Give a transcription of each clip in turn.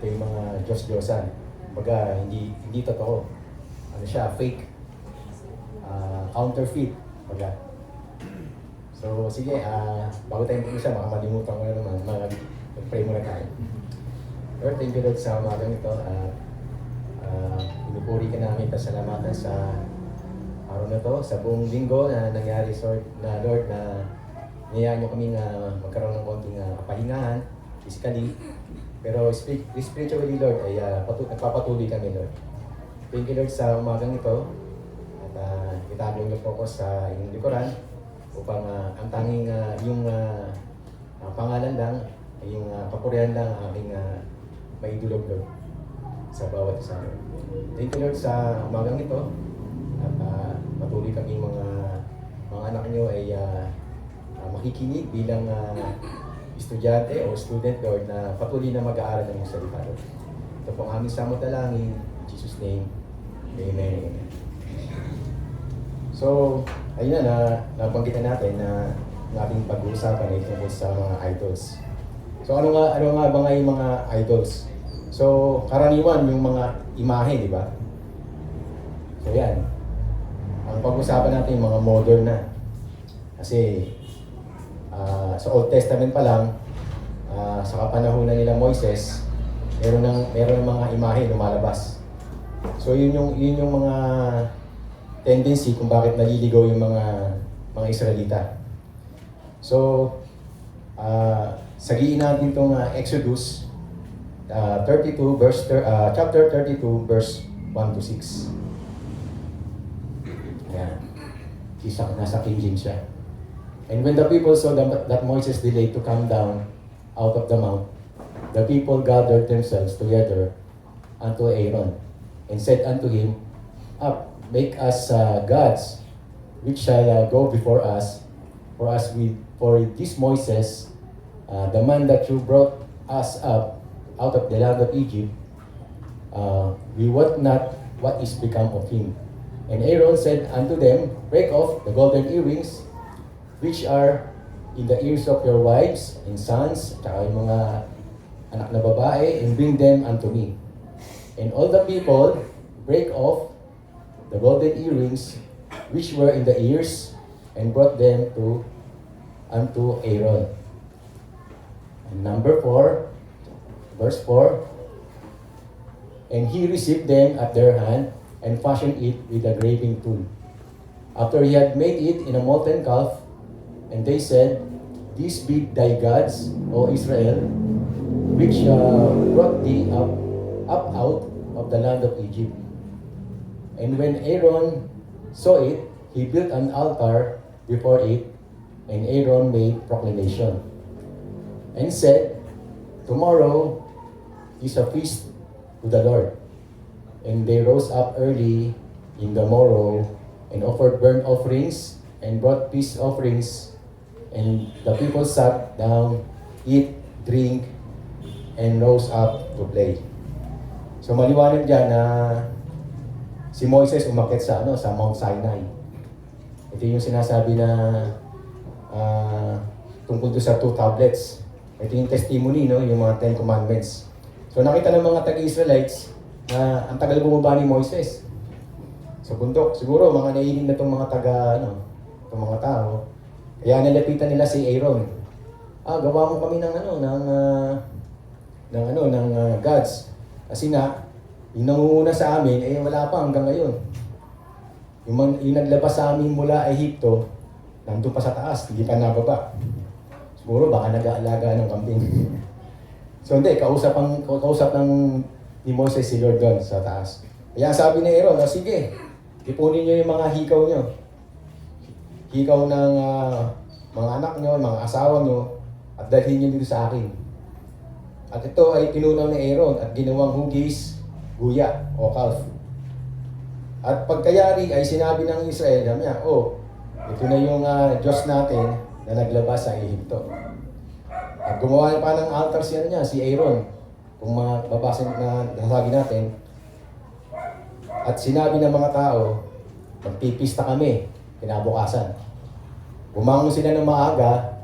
ito yung mga Diyos-Diyosan. Kumbaga, hindi totoo. Ano siya, fake. Counterfeit. Kumbaga. So, sige, bago tayo mag-isa, baka malimutan ko na naman, mag-pray muna tayo. Lord, thank you Lord sa umagang ito. Pinupuri ka namin, pasalamatan sa araw na to, sa buong linggo na nangyari, Lord, na niyayaan nyo kami magkaroon ng konting kapahingahan, physically. Pero spiritually, Lord, ay nagpapatuloy kami, Lord. Thank you, Lord, sa umagang ito. At itago niyo po ko sa inyong likuran upang ang tanging yung pangalan lang, yung papurihan lang ang aking maidulog, Lord, sa bawat isa. Thank you, Lord, sa umagang ito. At patuloy kami mga anak niyo ay makikinig bilang estudyante o student, Lord, na patuloy na mag-aaral ng iyong salita, Lord. Ito po ang aming samot dalangin. In Jesus' name, Amen. So, ayun na, nabanggitan natin na ang ating pag-uusapan ay tungkol sa mga idols. So, ano nga ba nga yung mga idols? So, karaniwan yung mga imahe, di ba? So, yan. Ang pag-usapan natin yung mga modern na. Kasi, sa Old Testament pa lang, sa kapanahunan nila Moises, meron ng mga imahe lumalabas. So yun yung mga tendency kung bakit naliligaw yung mga Israelita. So sagiin natin itong Exodus 32 chapter 32 verse 1 to 6. Ayan. Nasa King James siya. And when the people saw that Moses delayed to come down out of the mount, the people gathered themselves together unto Aaron, and said unto him, Up, make us gods, which shall go before us. For this Moses, the man that you brought us up out of the land of Egypt, we wot not what is become of him. And Aaron said unto them, Break off the golden earrings, which are in the ears of your wives and sons, at yung mga anak na babae, and bring them unto me. And all the people break off the golden earrings which were in the ears, and brought them unto Aaron. And number 4, verse 4, and he received them at their hand, and fashioned it with a graving tool. After he had made it in a molten calf, and they said, These be thy gods, O Israel, which brought thee up out of the land of Egypt. And when Aaron saw it, he built an altar before it, and Aaron made proclamation, and said, Tomorrow is a feast to the Lord. And they rose up early in the morrow, and offered burnt offerings, and brought peace offerings. And the people sat down, eat, drink, and rose up to play. So maliwanag dyan na si Moises umakyat sa Mount Sinai. Ito yung sinasabi na tungkol doon sa 2 tablets. Ito yung testimony, yung mga 10 commandments. So nakita ng mga taga-Israelites na ang tagal bumaba ni Moises sa bundok. Siguro mga naiinig na itong mga itong mga tao. Kaya nalapitan nila si Aaron. Gawa mo kami ng gods. Kasi nga, yung nangunguna sa amin, wala pa hanggang ngayon. Yung naglabas sa amin mula Ehipto, nandun pa sa taas, hindi pa nababa. Siguro baka nag-aalaga ng kambing. So hindi, kausap ni Moses si Lord doon sa taas. Kaya sabi ni Aaron, sige, ipunin nyo yung mga hikaw nyo. Hikaw ng mga anak nyo, mga asawa nyo, at dalhin nyo dito sa akin. At ito ay tinunaw ni Aaron at ginawang hugis, guya o calf. At pagkayari ay sinabi ng Israel, ito na yung Diyos natin na naglabas sa Ehipto. At gumawa pa ng altar si Aaron. Kung mababasa na nasagi natin. At sinabi ng mga tao, magpipista kami kinabukasan. Bumangon sila ng maaga,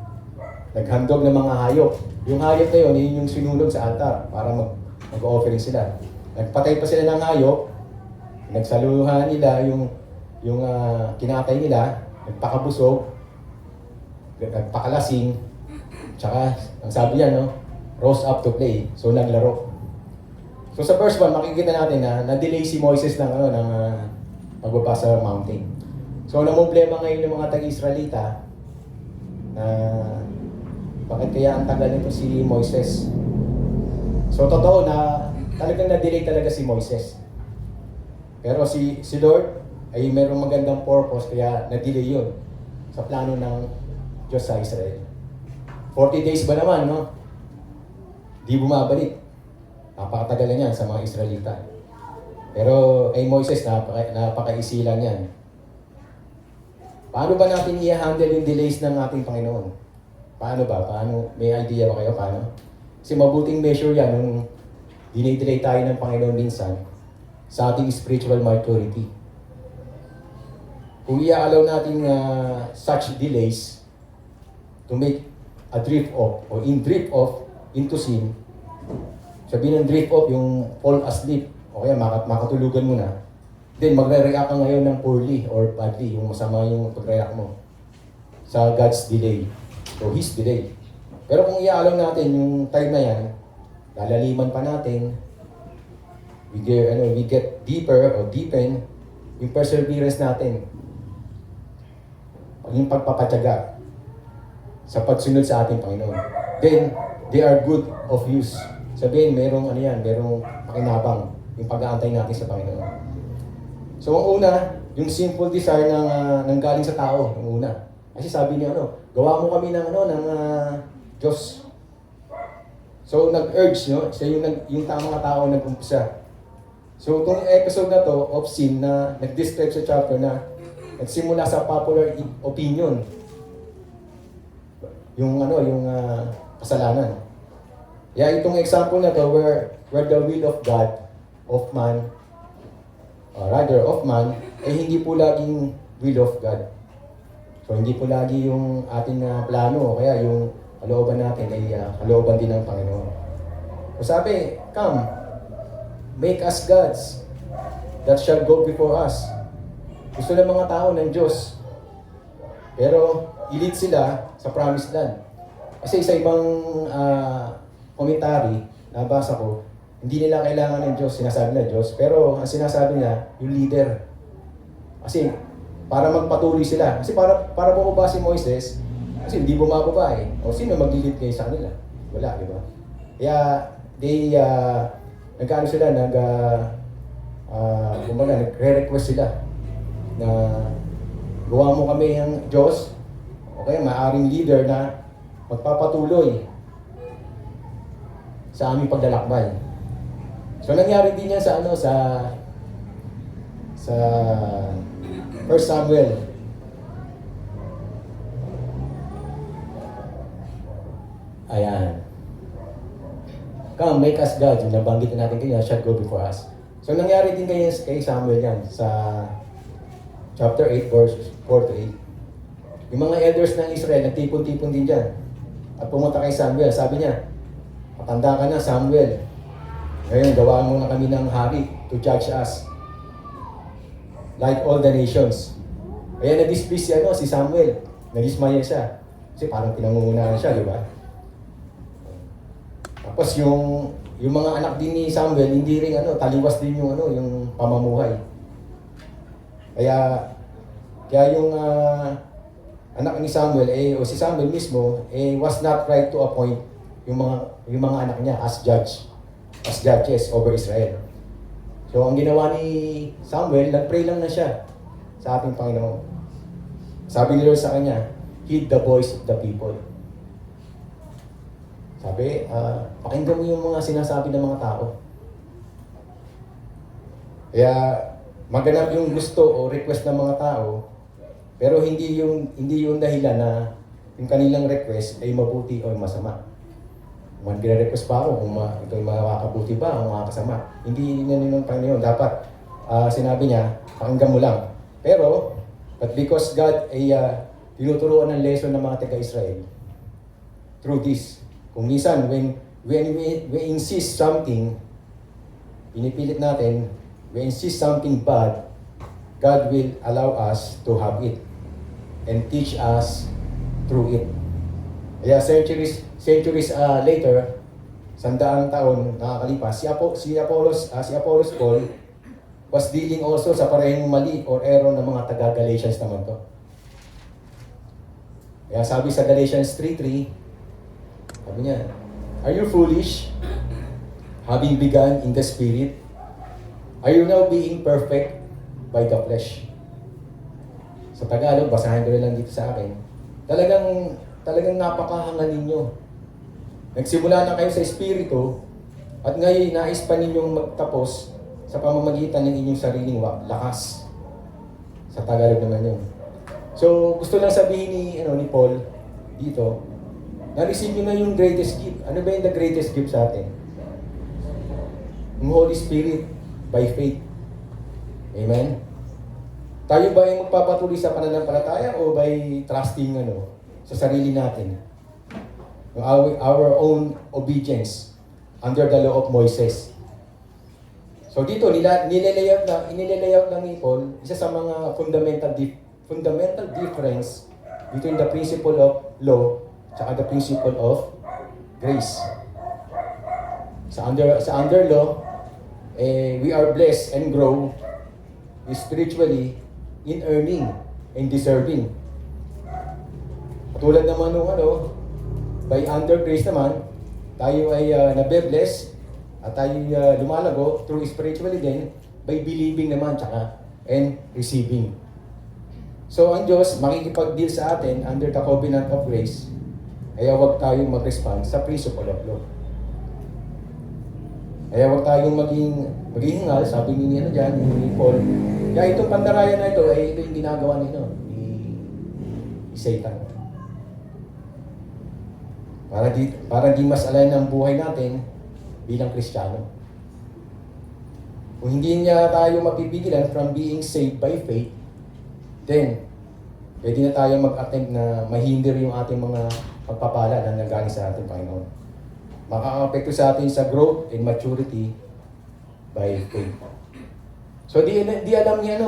naghandog ng mga hayop. Yung hayop na yun yung sinulog sa altar para Nag-offering sila. Nagpatay pa sila ng hayop, nagsaluhan nila yung kinatay nila, nagpakabusog, nagpakalasing, tsaka, ang sabi niya, no, rose up to play. So, naglaro. So, sa verse 1, makikita natin na na-delay si Moises ng pagbaba sa mountain. So, problema ngayon ng mga taga-Israelita na bakit kaya ang tagal nito si Moises. So, totoo na talagang na-delay talaga si Moises. Pero si Lord ay mayroong magandang purpose kaya na-delay yun sa plano ng Diyos sa Israel. 40 days ba naman, no? Di bumabalik. Napakatagal na yan sa mga Israelita. Pero kay Moises, napaka-easy lang yan. Paano ba natin i-handle yung delays ng ating Panginoon? Paano ba? May idea ba kayo paano? Kasi mabuting measure yan nung dinidelay tayo ng Panginoon minsan sa ating spiritual maturity. Kung i-allow natin such delays to make a drift off or drift off into sin, sabihin ng drift off yung fall asleep o kaya makatulugan mo na, then magre-react ka ngayon ng poorly or badly, yung masama yung pag-react mo sa God's delay o His delay. Pero kung i-allow natin yung time na yan, lalaliman pa natin, we get deeper or deepen yung perseverance natin, yung pagpapatyaga sa pagsunod sa ating Panginoon. Then, they are good of use. Sabihin, merong pakinabang yung pag-aantay natin sa Panginoon. So, ang una, yung simple desire ng galing sa tao, ang una. Kasi sabi niya, gawa mo kami ng Diyos. So, nag-urge, no? Siya yung tamang tao nag-umpisa. So, itong episode na to of sin na nag-describe sa chapter na nagsimula sa popular opinion. Yung kasalanan. Kaya itong example na to where the will of God, of man, hindi po laging will of God. So, hindi po lagi yung ating plano, o kaya yung kalooban natin ay kalooban din ng Panginoon. So, sabi, come, make us gods that shall go before us. Gusto ng mga tao ng Diyos. Pero, i-lead sila sa promised land. Kasi sa ibang komentary, nabasa ko, hindi nila kailangan ng Diyos, sinasabi na Diyos, pero ang sinasabi niya, yung leader. Kasi, para magpatuloy sila. Kasi para bumaba si Moises, kasi hindi bumababa eh. O sino mag-lead kayo sa kanila? Wala, di ba? Kaya, nagre-request sila na gawa mo kami ng Diyos, o kaya maaring leader na magpapatuloy sa aming paglalakbay. So nangyari din yan sa 1 Samuel. Ayan. Come, make us gods. Yung nabanggit natin kanya, shall go before us. So nangyari din kay Samuel yan sa chapter 8, verses 4 to 8. Yung mga elders ng Israel, nagtipon-tipon din dyan. At pumunta kay Samuel, sabi niya, matanda ka na, Samuel. Ngayon, gawaan mo na kami ng hari to judge us like all the nations. Kaya na-displease si Samuel. Nag-ismaya siya. Kasi parang pinangungunahan siya, di ba? Tapos yung mga anak din ni Samuel, hindi rin taliwas din yung pamamuhay. Kaya yung anak ni Samuel, o si Samuel mismo, was not right to appoint yung mga anak niya as judges over Israel. So, ang ginawa ni Samuel, nag-pray lang na siya sa ating Panginoon. Sabi ni Lord sa kanya, heed the voice of the people. Sabi, pakinggan mo yung mga sinasabi ng mga tao. Kaya, maganap yung gusto o request ng mga tao, pero hindi yung dahilan na yung kanilang request ay mabuti o masama. Kung gina-request pa ako kung ito'y makakabuti ba o makakasama. Hindi yun yung Panginoon. Dapat sinabi niya, pakinggan mo lang. Pero, but because God ay tinuturuan ng lesson ng mga taga-Israel through this. Kung minsan, when we insist something pinipilit natin, we insist something bad, God will allow us to have it and teach us through it. Kaya centuries later, sandaang taon nakakalipas, si Apollos Paul was dealing also sa parehong mali or error ng mga taga-Galatians naman to. Kaya sabi sa Galatians 3:3, sabi niya, are you foolish, having begun in the Spirit? Are you now being perfect by the flesh? Sa Tagalog, basahin ko lang dito sa akin. Talagang napakahanga ninyo. Nagsimula na kayo sa Espiritu, at ngayon nais pa ninyong magtapos sa pamamagitan ng inyong sariling lakas. Sa Tagalog naman yun. So, gusto lang sabihin ni Paul dito, na-receive nyo na yung greatest gift. Ano ba yung the greatest gift sa atin? Yung Holy Spirit by faith. Amen? Tayo ba yung magpapatuloy sa pananampalataya o by trusting sa sarili natin? Our own obedience under the law of Moses. So dito, inilayout lang ni Paul, isa sa mga fundamental difference between the principle of law at the principle of grace. Sa under law, we are blessed and grow spiritually in earning and deserving. Katulad naman by under grace naman, tayo ay nabe-bless at tayo lumalago through spiritually din by believing naman and receiving. So ang Diyos makikipag-deal sa atin under the covenant of grace, kaya huwag tayong mag-respond sa principle of law. Kaya huwag tayong maging hingal, sabi ni Paul. Kaya itong pandaraya na ito, ito yung ginagawa ni Satan. Para di mas align ang buhay natin bilang Kristiyano. Kung hindi niya tayo mapipigilan from being saved by faith, then pwede na tayo mag-attempt na mahinder yung ating mga pagpapala na nanggaling sa ating Panginoon. Makaka-apekto sa atin sa growth and maturity by faith. So di alam niya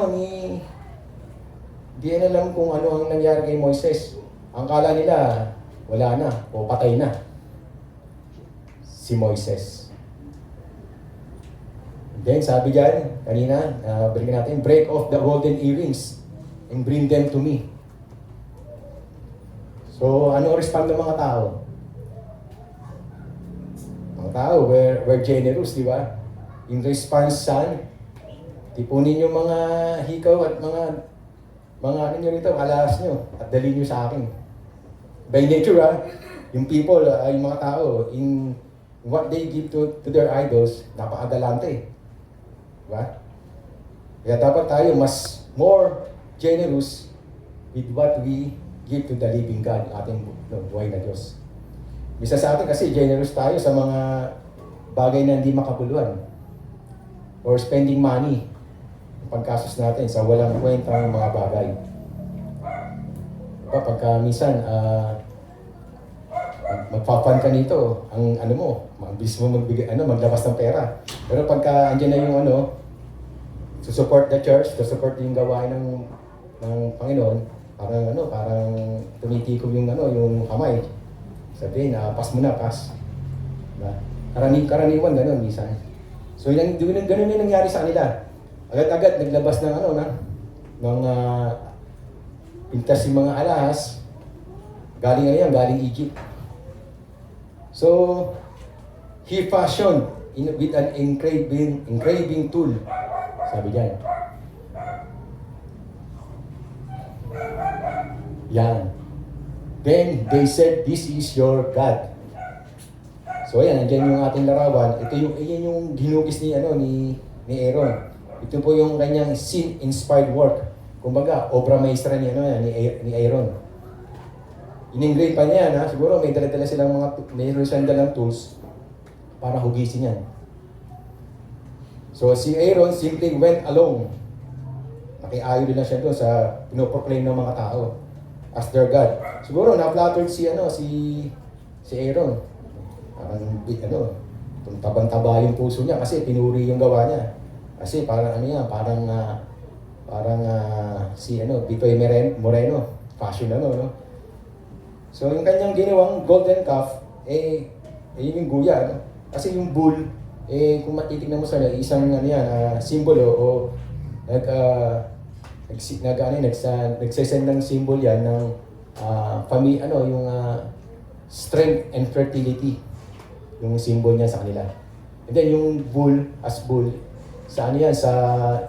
di alam kung ano ang nangyari kay Moises. Ang kala nila wala na o patay na si Moises. Then sabi diyan kanina, balikan natin, break off the golden earrings and bring them to me. So ano respond ng mga tao? Mga tao were generous, di ba? In response, son, tipunin yung mga hikaw at mga ano nyo rito, alas nyo, at dali nyo sa akin. By nature, yung people, yung mga tao, in what they give to their idols, napakagalante. Diba? Kaya dapat tayo mas more generous with what we give to the living God, ating buhay na Diyos. Bisa sa atin kasi generous tayo sa mga bagay na hindi makabuluhan. Or spending money, pagkasos natin sa walang kwentang mga bagay. Diba, pagka minsan, magpa-fund ka nito, ang mabilis mo maglabas ng pera. Pero pagka andyan na yung to support the church, to support yung gawain ng Panginoon, parang tumitikom yung kamay. Sabihin, pass mo na, pass. Diba? Karaniwan gano'n minsan. So ganun yung nangyari sa kanila. Agad-agad naglabas ng pintas yung mga alahas, galing Egypt. So he fashioned with an engraving tool. Sabi diyan. Yan. Then they said, "This is your God." So ayan, nandiyan yung ating larawan. Iyan yung ginugis ni Aaron. Ito po yung kanyang sin-inspired work. Kumbaga, obra maestra ni Aaron. In-engrave pa niya, siguro may dala-dala silang mayroon silang dalang tools para hugisin yan. So si Aaron simply went along. Nakiayo din lang siya doon sa pinoproclaim ng mga tao as their God. Siguro na-flattered si Aaron. Parang kung tabang-taba yung puso niya kasi pinuri yung gawa niya. Kasi parang ano yan, si Bitoy Moreno, fashion no? So yung kanyang ginawang golden calf, yun yung guya, no? Kasi yung bull, kung matitignan mo sa isang simbolo o nagsesend ng symbol yan ng strength and fertility, yung symbol niya sa kanila. And then yung bull, as bull, sa sa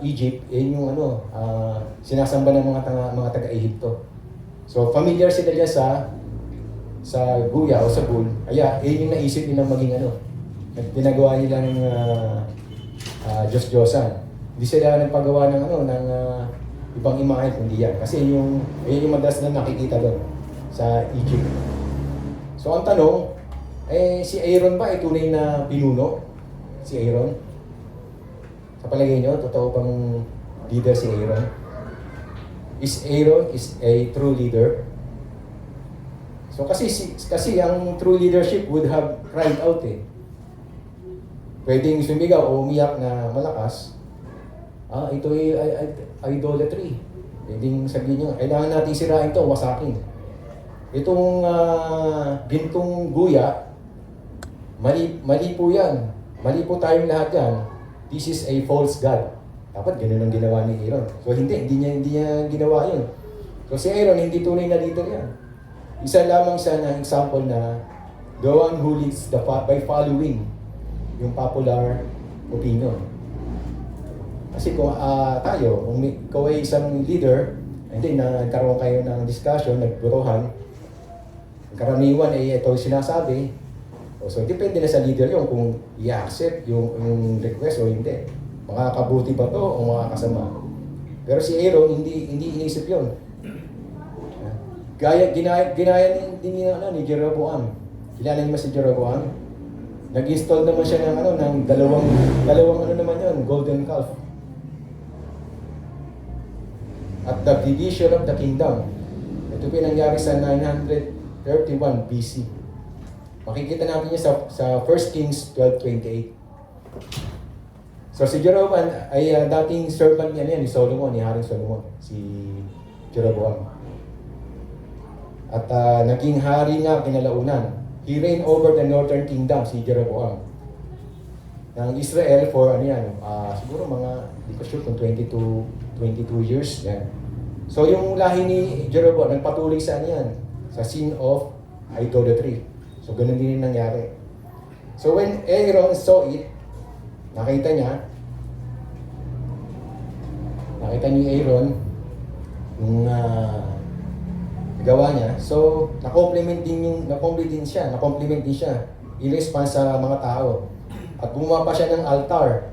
Egypt, yung sinasamba ng mga taga-Ehipto. So familiar sila dyan sa guya o sa bull. Kaya yung naisip nila maging ginagawa nila ng Diyos-Diyosan. Hindi sila nagpagawa ng ibang imahe kundi yan. Kasi yung madalas na nakikita doon sa Egypt. So ang tanong, si Aaron ba ay tunay na pinuno? Si Aaron? Sa palagay nyo, totoo bang leader si Aaron? Is Aaron a true leader? So kasi ang true leadership would have cried out Pwedeng sumigaw o umiyak na malakas. Ito ay idolatry. Pwedeng sabihin nyo, kailangan natin sirain to, wasakin. Itong gintong guya, mali po yan. Mali po tayong lahat yan. This is a false god. Dapat ganun ang ginawa ni Aaron. So hindi niya ginawa yun. So si Aaron, hindi tunay na leader yan. Isa lamang siya ng example na the one who leads by following yung popular opinion. Kasi kung kung ikaw ay isang leader, hindi nagkaroon kayo ng discussion, nagburuhan, karaniwan ito sinasabi, so depende na sa leader yung kung i-accept yung request o hindi. Makakabuti ba to o makakasama? Pero si Aaron, hindi inisip yun. Ginaya din ni Jeroboam. Kilala niyo ba si Jeroboam? Nag-install naman siya ng dalawang naman yun, golden calf. At the division of the kingdom. Ito pinangyari sa 931 BC. Makikita natin niya sa 1 Kings 12:28. So si Jeroboam ay dating servant niya ni Solomon, ni Haring Solomon, si Jeroboam. At naging hari nga kinalaunan. He reigned over the northern kingdom, si Jeroboam. Ng Israel for siguro mga, hindi ko sure kung 22 years yan. So yung lahi ni Jeroboam nagpatuloy sa sa sin of idolatry. So ganun din yung nangyari. So when Aaron saw it, nakita ni Aaron yung gawa niya. So na-compliment din siya in response sa mga tao. At gumawa pa siya ng altar.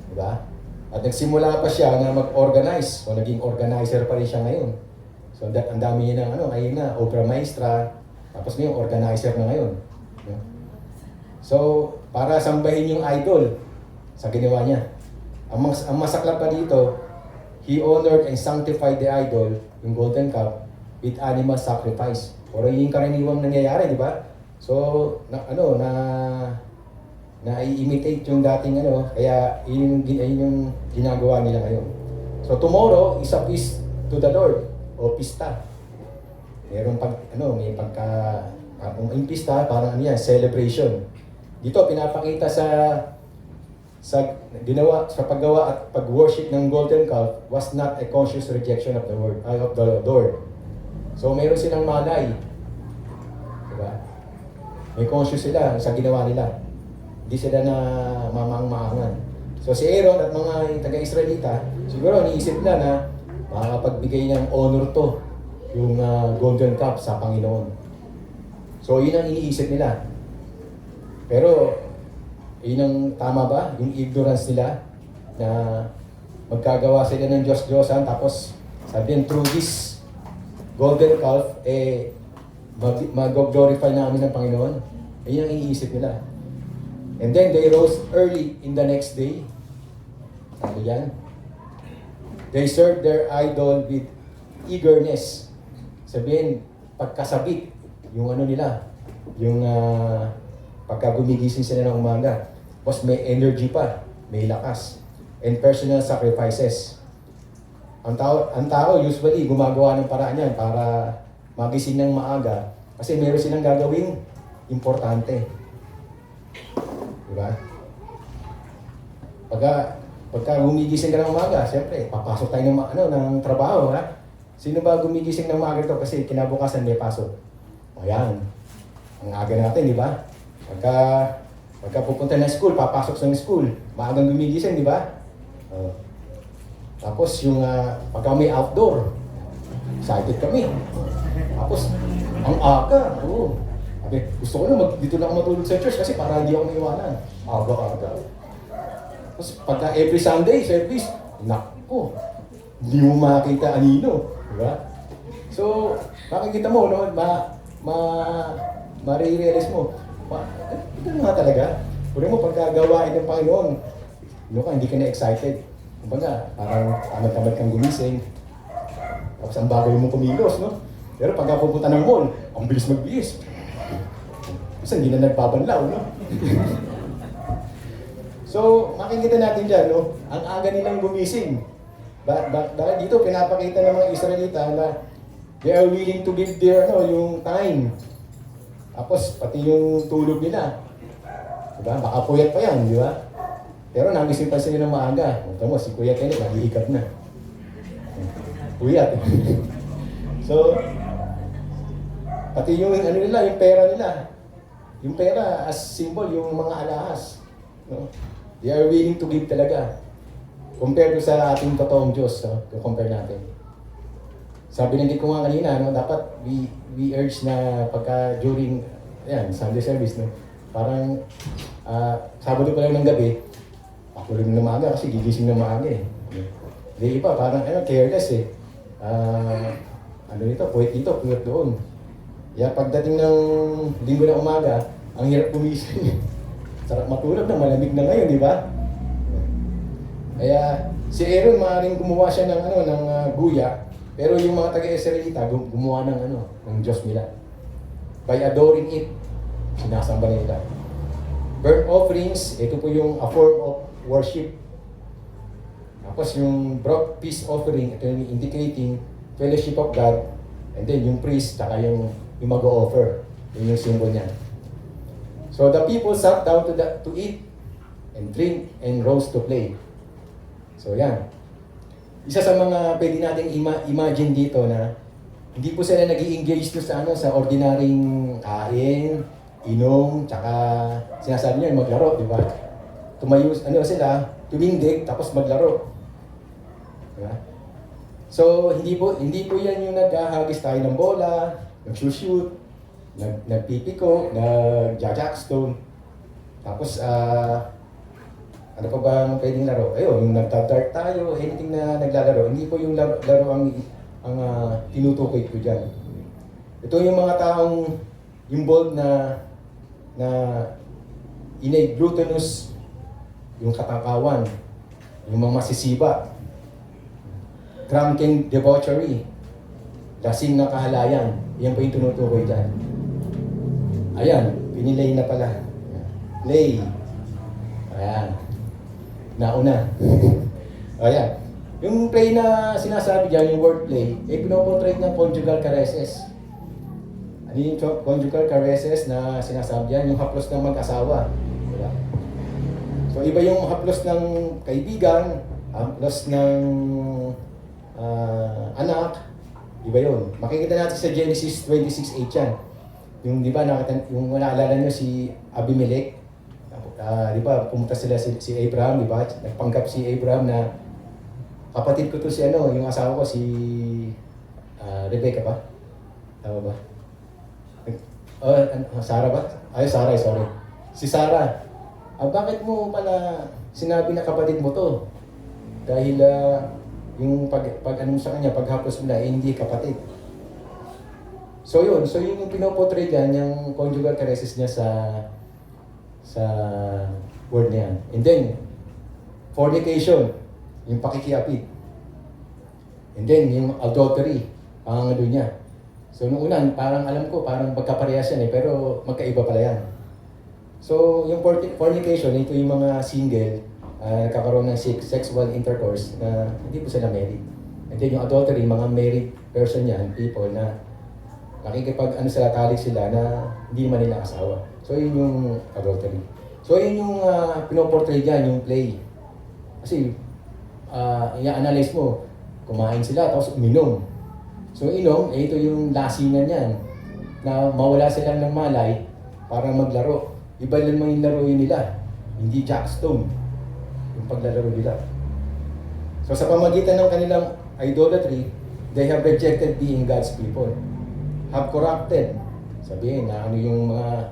Diba? At nagsimula pa siya na mag-organize. So naging organizer pa rin siya ngayon. So ang dami niya ng ayun na, opera maestra. Tapos ngayon, organizer na ngayon. So, para sambahin yung idol sa ginawa niya. Ang masaklap pa dito, he honored and sanctified the idol, yung golden calf, with animal sacrifice. Pero yung karaniwang nangyayari, di ba? So, na-imitate yung dating kaya yun yung ginagawa nila ngayon. So, tomorrow is a feast to the Lord, o pista. Meron may yung pista, parang celebration. Dito, pinapakita sa paggawa at pag-worship ng golden calf was not a conscious rejection of the Lord. So, meron silang malay. Diba? May conscious sila sa ginawa nila. Hindi sila na mamang-maangan. So, si Aaron at mga taga-Israelita, siguro niisip nila na makakapagbigay ng honor to, yung golden calf sa Panginoon. So, yun ang iniisip nila. Pero, yun ang tama ba? Yung ignorance nila na magkagawa sila ng Diyos-Diyosan tapos sabihin through this golden calf, mag-glorify namin ng Panginoon. Yun ang iniisip nila. And then they rose early in the next day. Sabi yan. They served their idol with eagerness. Sabihin, pagkasabik, yung nila, yung pagka gumigising sila ng umaga. Tapos may energy pa, may lakas, and personal sacrifices. Ang tao usually gumagawa ng paraan yan para magising ng maaga kasi meron silang gagawing importante. Diba? Pagka gumigising ka ng umaga, siyempre, papasok tayo ng trabaho, ha? Sino ba gumigising ng umaga ito kasi kinabukasan may pasok? O yan, ang aga natin, di ba? Pagka pupunta ng school, papasok sa school, maagang gumigising, di ba? Tapos yung pagka may outdoor, excited kami. Tapos, ang aga, sabi, gusto ko na dito na ako matulog sa church kasi para hindi ako maiwanan. Aga. Tapos pagka every Sunday service, naku, hindi mo makita anino. Diba? So, makikita mo, no, marirealize mo, ito nga talaga. Pwede mo pagkagawain ng Panginoon, hindi ka na excited. Kumbaga, parang tamad-tamad kang gumising. Tapos ang bagal mo kumilos, no? Pero pagka pupunta ng mall, ang bilis magbihis. Kasi hindi na nagbabanlaw, no? So, makikita natin dyan, no? Ang aga nilang gumising. Dahil dito, pinapakita ng mga Israelita na they are willing to give their, yung time. Tapos, pati yung tulog nila. Diba? Baka puyat pa yan, di ba? Pero nagising pa sila ng maaga. Ito mo, si Kuya Kenneth, nag-iikap na. Puyat. So, pati yung nila, yung pera nila. Yung pera as symbol, yung mga alahas. No? They are willing to give talaga. Compared sa ating totoong Diyos, kung compare natin. Sabi ng ko nga kanina, no, dapat we urge na pagka during Sunday service, no, parang Sabado pa lang ng gabi, ako rin na maaga kasi gigising na maaga eh. Di iba, parang careless eh. Puwet dito, puwet doon. Kaya pagdating ng linggo ng umaga, ang hirap pumising. Sarap matulog na, malamig na ngayon, di ba? Kaya si Aaron maaaring gumawa siya ng guya, pero yung mga taga-Israelita gumawa ng Diyos nila. By adoring it, sinasamba nila. Burnt offerings, ito po yung a form of worship. Tapos yung peace offering, ito yung indicating fellowship of God. And then yung priest, saka yung mag-o-offer. Yun yung symbol niya. So the people sat down to eat and drink and rose to play. So yan. Isa sa mga pwede nating imagine dito na hindi po sila nag-i-engage sa ordinaryong kain, inom, tsaka sinasabi niya maglaro, di ba? Tumayo, sila, tumindig, tapos maglaro. Di ba? So, hindi po yan yung naghahagis tayo ng bola, nag-shoot, nagpipiko, nag-jackstone. Tapos, ano pa ba ang pwedeng laro? Ayun, yung nagtadart tayo, anything na naglalaro. Hindi po yung laro ang tinutukoy ko dyan. Ito yung mga taong involved na inay glutinous, yung katakawan, yung mga masisiba, drunken debauchery, lasing na kahalayan. Yan po yung tinutukoy dyan. Ayan, pinilay na pala. Play. Ayan. Nauna. Ayan. Yung play na sinasabi dyan, yung word play, pinoportray ng conjugal caresses. Ano yung conjugal caresses na sinasabi dyan? Yung haplos ng mag-asawa. Diba? So, iba yung haplos ng kaibigan, haplos ng anak, iba yun. Makikita natin sa Genesis 26:8 yan. Yung, di ba, yung naalala nyo si Abimelech, di ba, pumunta sila si Abraham, di ba? Nagpanggap si Abraham na kapatid ko to si yung asawa ko si Rebecca ba? Tama ba? Sarah ba? Ay, Sarah, sorry. Si Sarah. Bakit mo pala sinabi na kapatid mo to? Dahil yung pag-anong sa kanya, paghapos mo na, hindi kapatid. So yun yung pinoportray dyan, yung conjugal caresses niya sa word na yan. And then, fornication, yung pakikiapid. And then, yung adultery, ang ano niya. So nung unan, parang alam ko, parang magkaparehas yan pero magkaiba pala yan. So, yung fornication, ito yung mga single, nagkakaroon ng sexual intercourse na hindi po sila married. And then yung adultery, mga married person yan, people na talik sila na hindi man nila asawa. So, yun yung adultery. So, yun yung pinoportray dyan, yung play. Kasi, i-analyze mo, kumain sila, tapos uminom. So, inom, ito yung lasingan yan, na mawala sila ng malay para maglaro. Iba lang yung laro nila, hindi jackstone, yung paglalaro nila. So, sa pamagitan ng kanilang idolatry, they have rejected being God's people. Have corrupted, sabihin na ano yung mga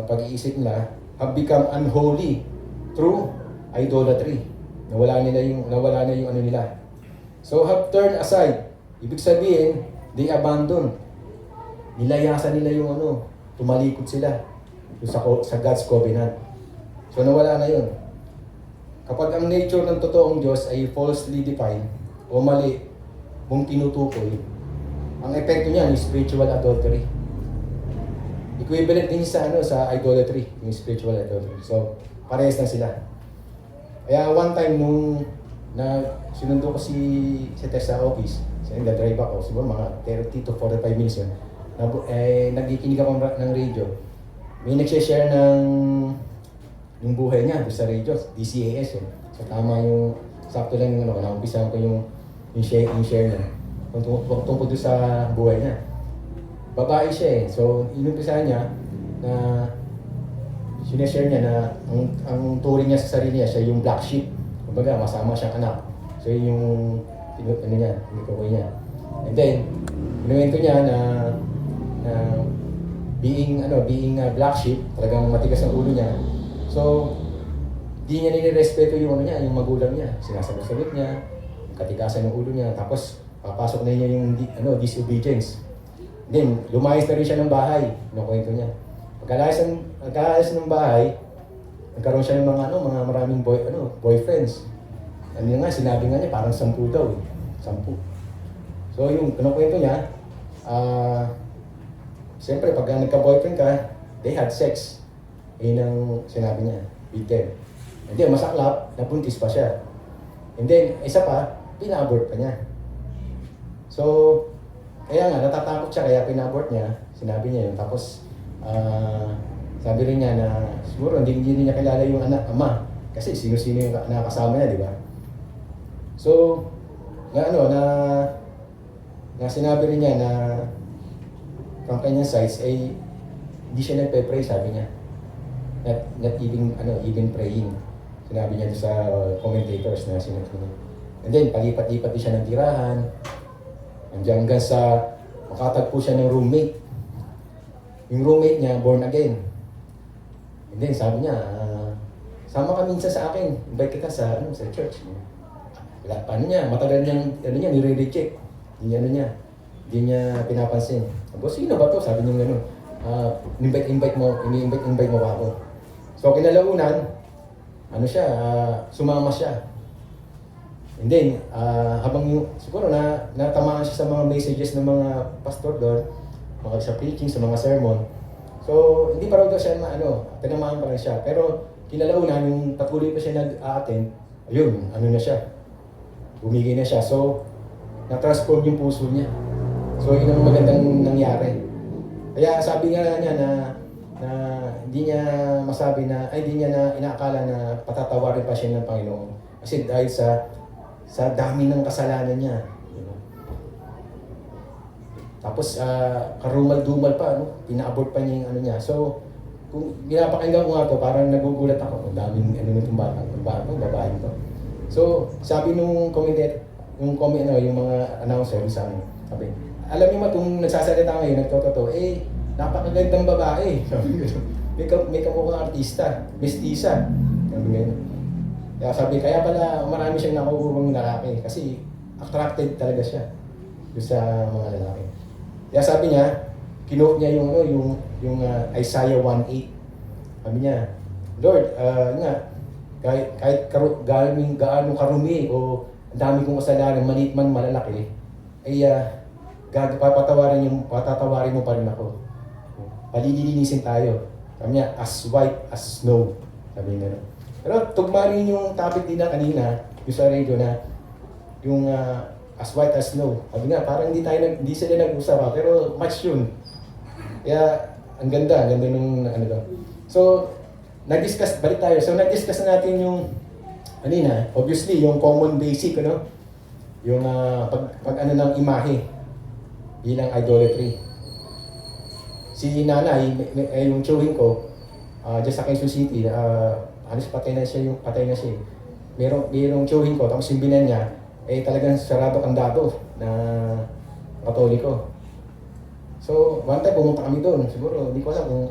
pag-iisip nila, have become unholy through idolatry. Nawala na yung ano nila. So have turned aside. Ibig sabihin, they abandon. Nilayasan nila yung tumalikod sila sa God's covenant. So nawala na yun. Kapag ang nature ng totoong Diyos ay falsely defined o mali mong tinutukoy, ang epekto niya is spiritual adultery. Equivalent din sa idolatry, yung spiritual adultery. So, parehas na sila. Kaya one time nung sinundo ko si Tess sa office, nag-drive ako, siguro mga 30 to 45 minutes yun, nagikinig ako ng radio. May nag-share yung buhay niya doon sa radio, DCAS yun. So tama yung, sakto lang yung naumpisahan ko yung share niya. Tungkol doon sa buhay niya. Babae siya eh. So, inumpisahan niya na sineshare niya na ang turing niya sa sarili niya, siya yung black sheep. Kumbaga, masama siyang anak. So, yun yung tinutukoy niya. And then, inuwento niya na being black sheep, talagang matigas ang ulo niya. So, di niya nilirespeto yung yung magulang niya. Sinasagot-sagot niya, katikasan ng ulo niya, tapos papasok na niya yung disobedience. Then, lumayas na rin siya ng bahay. Kwento niya. Pagkalayas ng bahay, nagkaroon siya ng mga maraming boyfriends. Ano nga, sinabi nga niya, parang 10 daw eh. 10. So, yung kwento niya, siyempre, pag nagka-boyfriend ka, they had sex. Yun ang sinabi niya, with them. And then, masaklap, nabuntis pa siya. And then, isa pa, pinabort pa niya. So, kaya nga, natatakot siya, kaya pinabort niya, sinabi niya yun. Tapos, sabi rin niya na, siguro hindi niya kilala yung ama. Kasi sino-sino yung nakasama niya, di ba? So, sinabi rin niya na, from kanyang sides, ay, hindi siya nagpe-pray, sabi niya. Not even praying. Sinabi niya sa commentators na sinabi niya. And then, palipat-lipat din siya ng tirahan. Hanggang sa makatagpo siya ng roommate. Yung roommate niya, born again. And then sabi niya, sama ka minsan sa akin, invite kita sa church. Paano niya, matagal niyang, nire-reject. Hindi niya pinapansin. Sino ba to? Sabi niya invite mo ba ako? So kinalaunan, sumama siya. And then, habang siguro natamaan siya sa mga messages ng mga pastor doon, mga sa preaching, sa mga sermon. So, hindi pa raw daw siya tinamaan pa rin siya. Pero, kinalaunan, yung patuloy pa siya nag-a-attend, ayun, na siya. Bumigay na siya. So, na-transform yung puso niya. So, yun ang magandang nangyari. Kaya sabi nga niya na hindi niya masabi hindi niya inaakala na patatawarin pa siya ng Panginoon. Kasi dahil sa dami ng kasalanan niya. Tapos, karumal-dumal pa, pina-abort pa niya yung niya. So, kung pinapakinggan ko nga to, parang nagugulat ako. Ang daming itong babae to. So, sabi nung yung mga announcer sa amin, sabi, alam niyo ba itong nagsasalita ngayon, nagtototo, napakagandang babae. Sabi ko, may kamukhang artista, mestiza. Sabi nga, kaya pala marami siyang nakukuhang lalaki kasi attracted talaga siya doon sa mga lalaki. Kaya sabi niya, kinote niya yung Isaiah 1:8. Sabi niya, Lord, kahit gaano karumi o ang dami kong kasalanan, maliit man malalaki, ay patatawarin mo pa rin ako. Palilinisin tayo. Sabi niya, as white as snow. Sabi niya. Pero tugma rin yung topic din na kanina, yung sa radio na, yung as white as snow. Sabi nga, parang hindi sila nag-usap pero match yun. Kaya, ang ganda nung ano daw. So, balik tayo. So, nag-discuss na natin yung, kanina, obviously, yung common basic, ano? Yung pag ano ng imahe, bilang idolatry. Si nanay, yung chewing ko, dyan sa Quezon City, halos patay na siya. Merong chewing ko, tapos yung binan niya, talagang sarado kandado na Katoliko. So, one time pumunta kami doon. Siguro, hindi ko alam kung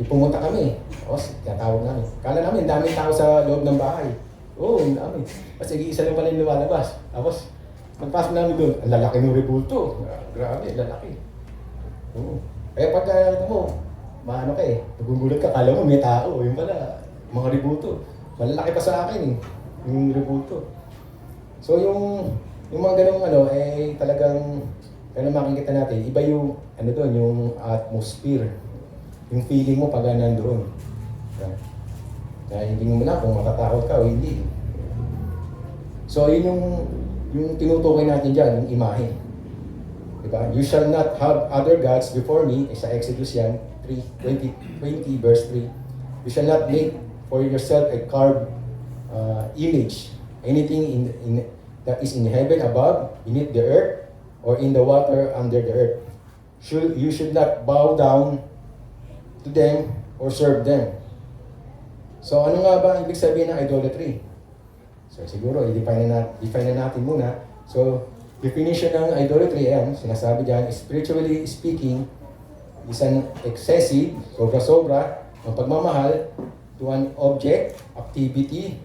pumunta kami. Tapos, tinatawag namin. Kala namin, daming tao sa loob ng bahay. Oo, ang dami. Kasi isa lang pala yung lumalabas. Tapos, magpasok namin doon. Ang lalaki ng rebulto. Grabe, lalaki. Oo. Kaya pagka mo, maano ka nagugulat ka, kala mo may tao. Yung pala, mga rebulto. Malalaki pa sa akin yung rebulto. So, yung mga ganung talagang makikita natin, iba yung, doon, yung atmosphere. Yung feeling mo pag nandoon. Kaya hindi mo na kung matatakot ka o hindi. So, yun yung tinutukoy natin dyan, yung imahe. Diba? You shall not have other gods before me, sa Exodus yan, 20 verse 3. You shall not make for yourself a carved image, anything that is in heaven above, beneath the earth, or in the water under the earth. You should not bow down to them or serve them. So ano nga ba ang ibig sabihin ng idolatry? So siguro, i-define na natin muna. So, definition ng idolatry, sinasabi dyan, spiritually speaking, is an excessive, sobra-sobra, ang pagmamahal to an object, activity,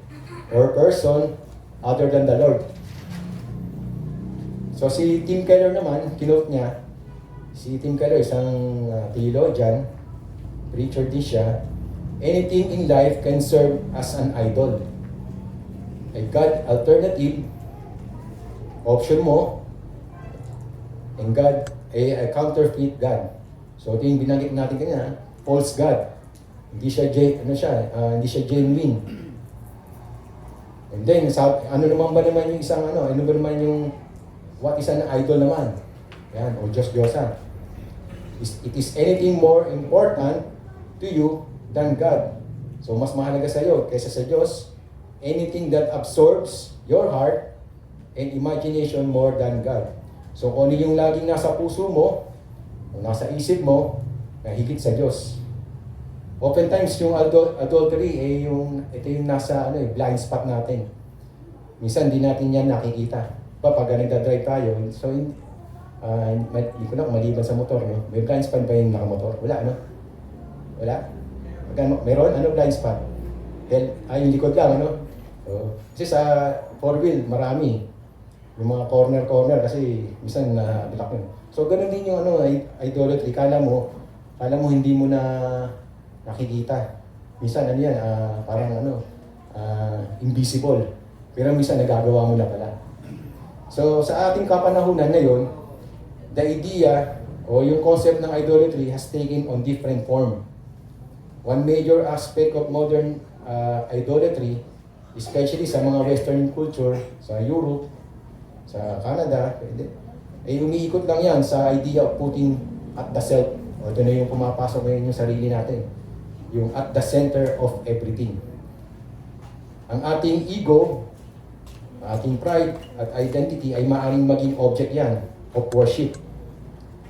or person other than the Lord. So si Tim Keller naman, kinote niya, si Tim Keller, isang theologian, preacher din siya, anything in life can serve as an idol. A God alternative, option mo, and God, a counterfeit God. So ito yung binanggit natin kanina, false God. Hindi siya genuine. And then, ano naman ba naman yung isang what is an idol naman? Yan, o Diyos-Diyosan. It is anything more important to you than God. So mas mahalaga sa iyo kaysa sa Diyos, anything that absorbs your heart and imagination more than God. So kung ano yung laging nasa puso mo, o nasa isip mo, na higit sa Diyos. Oftentimes yung adultery, ito yung nasa blind spot natin. Minsan hindi natin yan nakikita. Pag nagdadrive tayo, so hindi ko na maliban sa motor, no? May blind spot ba yung nakamotor? Wala, ano? Wala? Meron? Ano blind spot? Yung likod lang, ano? Kasi sa four-wheel, marami. Yung mga corner kasi minsan nabilak yun. So ganun din yung idolatry. Kala mo hindi mo na nakikita. Minsan parang invisible. Pero minsan nagagawa mo na pala. So sa ating kapanahunan ngayon, the idea o yung concept ng idolatry has taken on different form. One major aspect of modern idolatry, especially sa mga Western culture, sa Europe, sa Canada, ay umiikot lang yan sa idea of putting at the self. O ito na yung pumapasok ngayon yung sarili natin. Yung at the center of everything. Ang ating ego, ating pride at identity ay maaaring maging object yan of worship.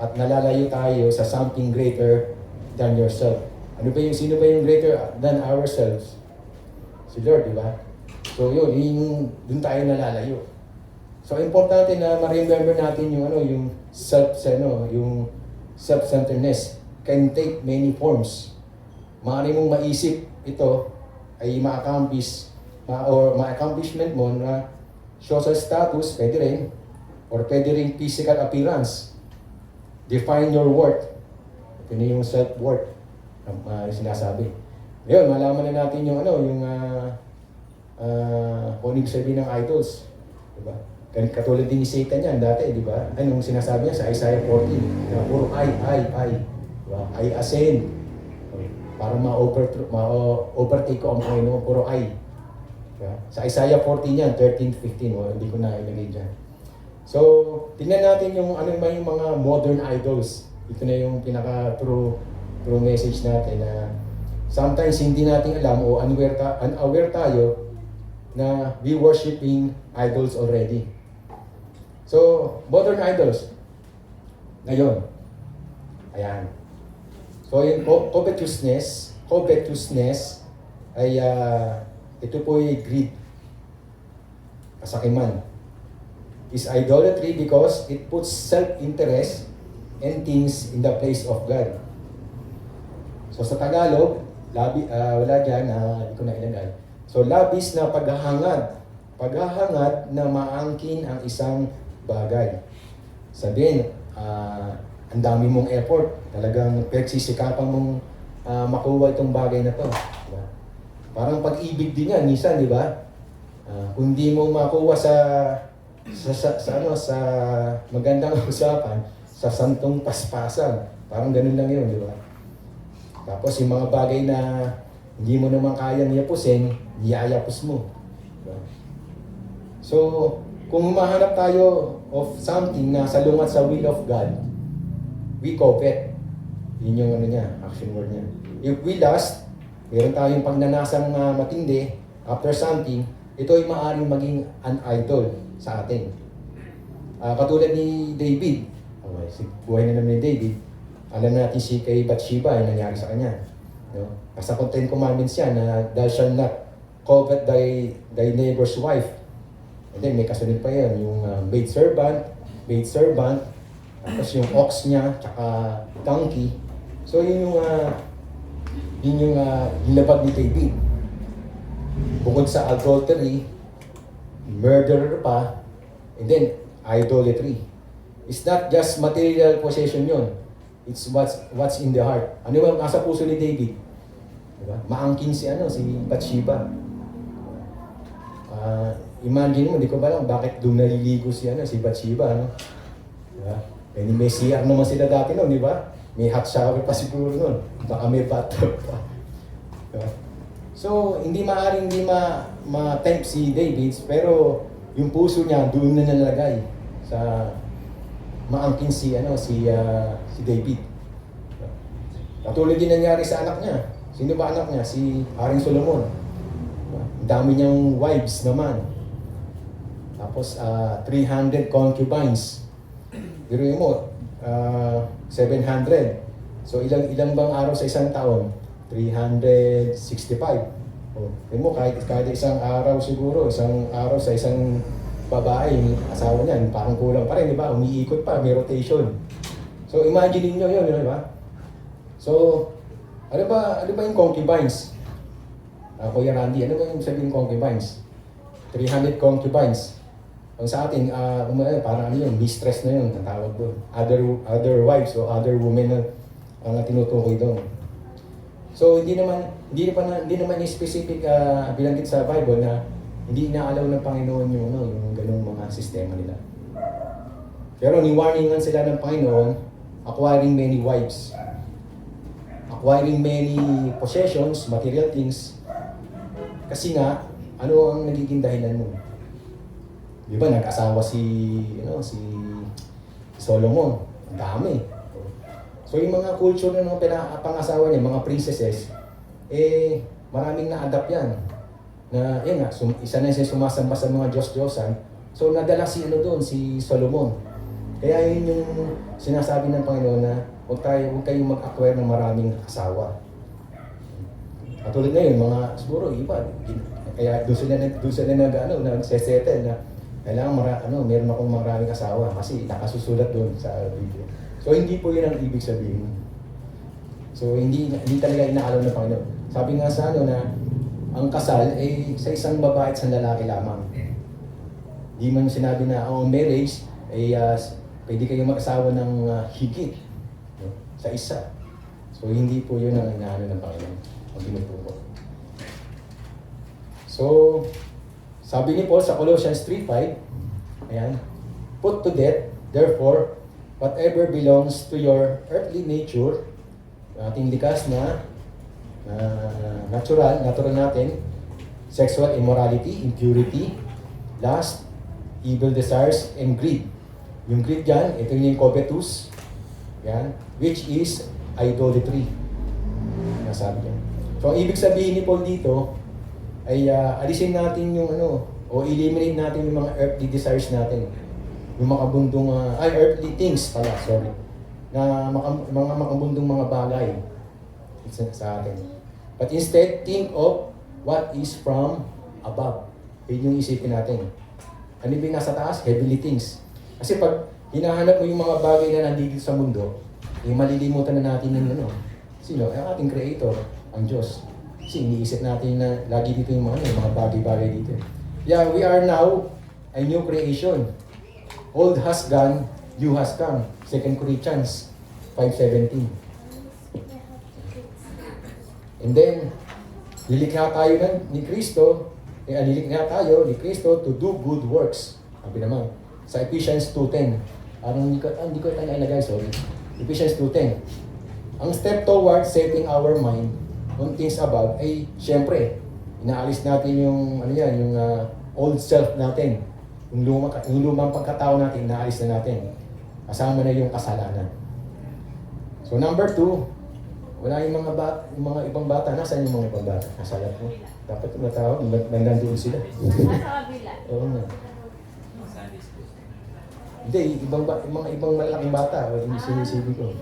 At nalalayo tayo sa something greater than yourself. Sino ba yung greater than ourselves? Si Lord, di ba? So yun, dun tayo nalalayo. So importante na ma-remember natin yung self-centeredness can take many forms. Maaari mong maisip ito ay ma-accomplishment mo na social status, pwede rin, or pwede rin physical appearance. Define your worth. Ito na yung self-worth na sinasabi. Ngayon, malaman na natin yung kung ibig sabihin ng idols. Diba? Katulad din ni Satan yan dati, di ba? Anong sinasabi niya sa Isaiah 14? Puro I. Diba? I ascend. para ma-overtake ko ang Panginoon, puro I. Diba? Sa Isaiah 14 yan, 13-15, hindi ko na ilagay dyan. So, tingnan natin yung ano may mga modern idols. Ito na yung pinaka-true message natin na sometimes hindi natin alam o unaware tayo na we worshiping idols already. So, modern idols. Ngayon, ayan. So, yung covetousness ay ito po ay greed, kasakiman. Is idolatry because it puts self-interest and things in the place of God. So sa Tagalog, wala dyan, hindi ko na ilagay. So labis na paghahangad na maangkin ang isang bagay. Sabihin, ang dami mong effort, talagang pinagsisikapan mong makuha itong bagay na to. Diba? Parang pag-ibig din yan, minsan, di ba? Kung di mo makuha sa magandang usapan, sa santong paspasan, parang ganun lang yun, di ba? Tapos yung mga bagay na hindi mo naman kayang yapusin, yayapos mo. Diba? So, kung humahanap tayo of something na salungat sa will of God, we covet. Yun yung ano niya, action word niya. If we lust, meron tayong pagnanasang matindi after something, ito ay maaaring maging an idol sa atin. Katulad ni David, buhay na naman ni David, alam natin si kay Bathsheba ay nangyari sa kanya. No? Nasa 10 commandments yan na thou shalt not covet thy neighbor's wife. And then may kasunod pa yan, yung maid servant, tapos yung ox niya, tsaka donkey. So yun yung nilabag ni David. Bukod sa adultery, murderer pa, and then idolatry. It's not just material possession yun. It's what's in the heart. Ano yung nasa puso ni David? Diba? Maangkin si Bathsheba. Imagine mo, di ko ba lang bakit doon naliligo si Bathsheba, no? Diba? May CR naman sila dati noon, di ba? May hot shower pa siguro noon. Baka may bathtub pa. Diba? So, hindi ma-tempt si David, pero yung puso niya doon na nalagay sa maangkin si David. Katulad din nangyari sa anak niya. Sino ba anak niya? Si Haring Solomon. Ang dami niyang wives naman. Tapos 300 concubines. Biruin mo, 700. So ilang bang araw sa isang taon? 365. Mo kahit isang araw siguro, isang araw sa isang babae, asawa niyan, parang kulang pa rin, di ba? Umiikot pa, may rotation. So imagine niyo yun, di ba? So, ano ba yung concubines? Kuya Randy, ano ba yung sabihin concubines? 300 concubines. Ang sa atin, parang ano yun, mistress na yun, ang tawag doon. Other wives o other women ang tinutukoy doon. So, hindi naman yung specific binanggit sa Bible na hindi inaalaw ng Panginoon yung ganung mga sistema nila. Pero ni-warningan sila ng Panginoon, acquiring many wives, acquiring many possessions, material things. Kasi nga, ano ang nagiging dahilan mo? Di ba, nag-asawa si Solomon. Ang dami. So yung mga culture ng mga pang-asawa niya, mga princesses, maraming na-adapt yan. Na, yan nga, isa na siya sumasamba sa mga Diyos-Diyosan. So nadala si si Solomon. Kaya yun yung sinasabi ng Panginoon na huwag kayong mag-acquire ng maraming asawa. Katulad ngayon, siguro iba, kaya doon sila nagsesettle na kailangan meron akong maraming asawa kasi nakasusulat doon sa Biblia. So hindi po yun ang ibig sabihin. So hindi talaga inaalam ng Panginoon. Sabi nga sa na ang kasal ay sa isang babae at isang lalaki lamang. Hindi man sinabi na marriage ay pwede kayong mag-asawa ng higit sa isa. So hindi po yun ang inaano ng Panginoon. Ang pinupuro. So, sabi ni Paul sa Colossians 3:5, ayan, put to death, therefore, whatever belongs to your earthly nature, ating likas na natural natin, sexual immorality, impurity, lust, evil desires, and greed. Yung greed yan, ito yung covetous, yan, which is idolatry. Nasabi niya. So, ang ibig sabihin ni Paul dito, ay alisin natin yung o eliminate natin yung mga earthly desires natin. Yung makabundong, earthly things pala, sorry. Na mga makabundong mga bagay sa atin. But instead, think of what is from above. Yun yung isipin natin. Ano ba yung nasa taas? Heavenly things. Kasi pag hinahanap mo yung mga bagay na nandito sa mundo, malilimutan na natin yung sino? Ang ating Creator, ang Diyos. Kasi iniisip natin na lagi dito yung mga bagay-bagay dito. Yeah, we are now a new creation. Old has gone, new has come. 2 Corinthians 5:17. And then, lilikha tayo ni Kristo, lilikha tayo ni Kristo to do good works. Sabi naman, sa Ephesians 2:10. Hindi ko ito nailagay, sorry. Ephesians 2:10. Ang step towards setting our mind on things above ay, syempre, inaalis natin yung, yung old self natin. Yung lumang pagkatao natin, inaalis na natin. Kasama na yung kasalanan. So number 2, wala yung mga ibang bata. Nasaan yung mga ibang bata? Nasalat mo. Dapat tumatawag, nandun sila. Nasa kabila. Oo nga. Hindi, mga ibang malaking bata. Yung sinisabi ko.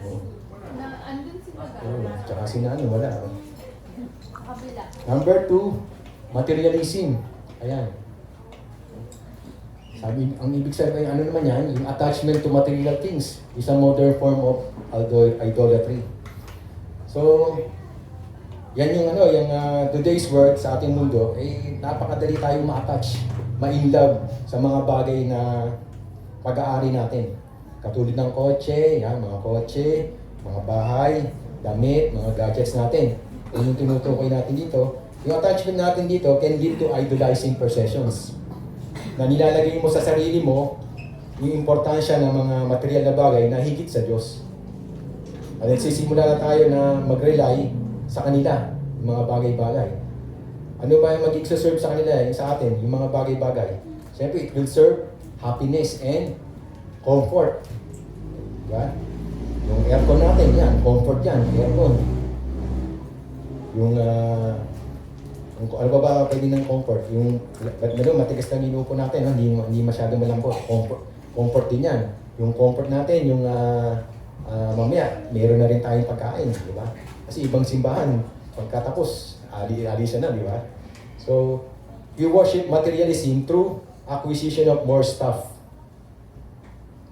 Oo. Andun sila ba? Oo, tsaka wala. Kabila. Number 2, materialism. Ayan. Ang ibig sabihin, naman yan, yung attachment to material things is a modern form of idolatry. So, yan yung today's world sa ating mundo, napakadali tayong ma-attach, ma-inlove sa mga bagay na pag-aari natin. Katulad ng kotse, mga kotse, mga bahay, damit, mga gadgets natin. Yung tinutukoy natin dito, yung attachment natin dito can lead to idolizing possessions. Na nilalagay mo sa sarili mo yung importansya ng mga material na bagay na higit sa Diyos. At nagsisimula na tayo na mag-rely sa kanila, yung mga bagay-bagay. Ano ba yung mag-serve sa kanila, sa atin, yung mga bagay-bagay? Siyempre, it will serve happiness and comfort. Diba? Yung aircon natin, yan, comfort yan, aircon. Yung ano ba pwede ng comfort? Yung matigas na inuupo natin, hindi masyadong malambot. Comfort din yan. Yung comfort natin, yung mamaya, meron na rin tayong pagkain, di ba? Kasi ibang simbahan, pagkatapos, alisan na, di ba? So, we worship materialism through acquisition of more stuff.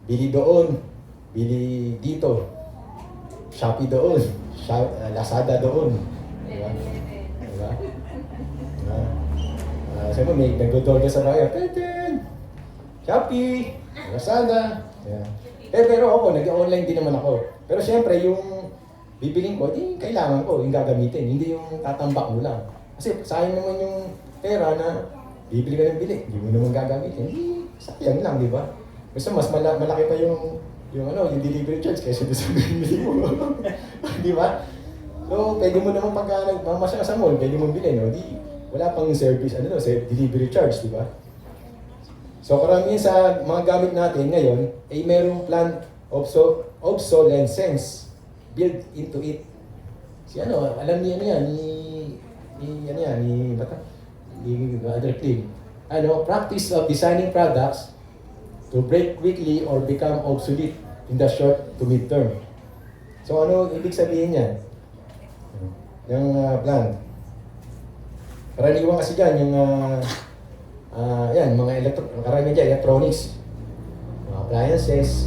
Bili doon, bili dito, Shopee doon, Lazada doon. Di ba? Di ba? Siyempre may nag-doll ka sa bayan, Shopee, Lazada. Yeah. Pero ako, nag-online din naman ako. Pero siyempre, yung bibiling ko, di kailangan ko yung gagamitin. Hindi yung tatambak mo lang. Kasi sayang naman yung pera na bibili ka ng bili. Hindi mo naman gagamitin. Hindi, sayang lang, di ba? Gusto mas malaki pa yung delivery charge kaysa doon sa bili mo. Di ba? So, pwede mo naman pagka nagmamasya ka sa mall, pwede mo bilhin, no? Wala pang service, delivery charge, di ba? So, karamihan sa mga gamit natin ngayon, ay merong plan obsolescence built into it. Alam niya yan, ni Other Clean. Practice of designing products to break quickly or become obsolete in the short to mid-term. So, ano ibig sabihin yan? Yung plan. Karaniwan kasi dyan, yung karamihan dyan, electronics, mga appliances,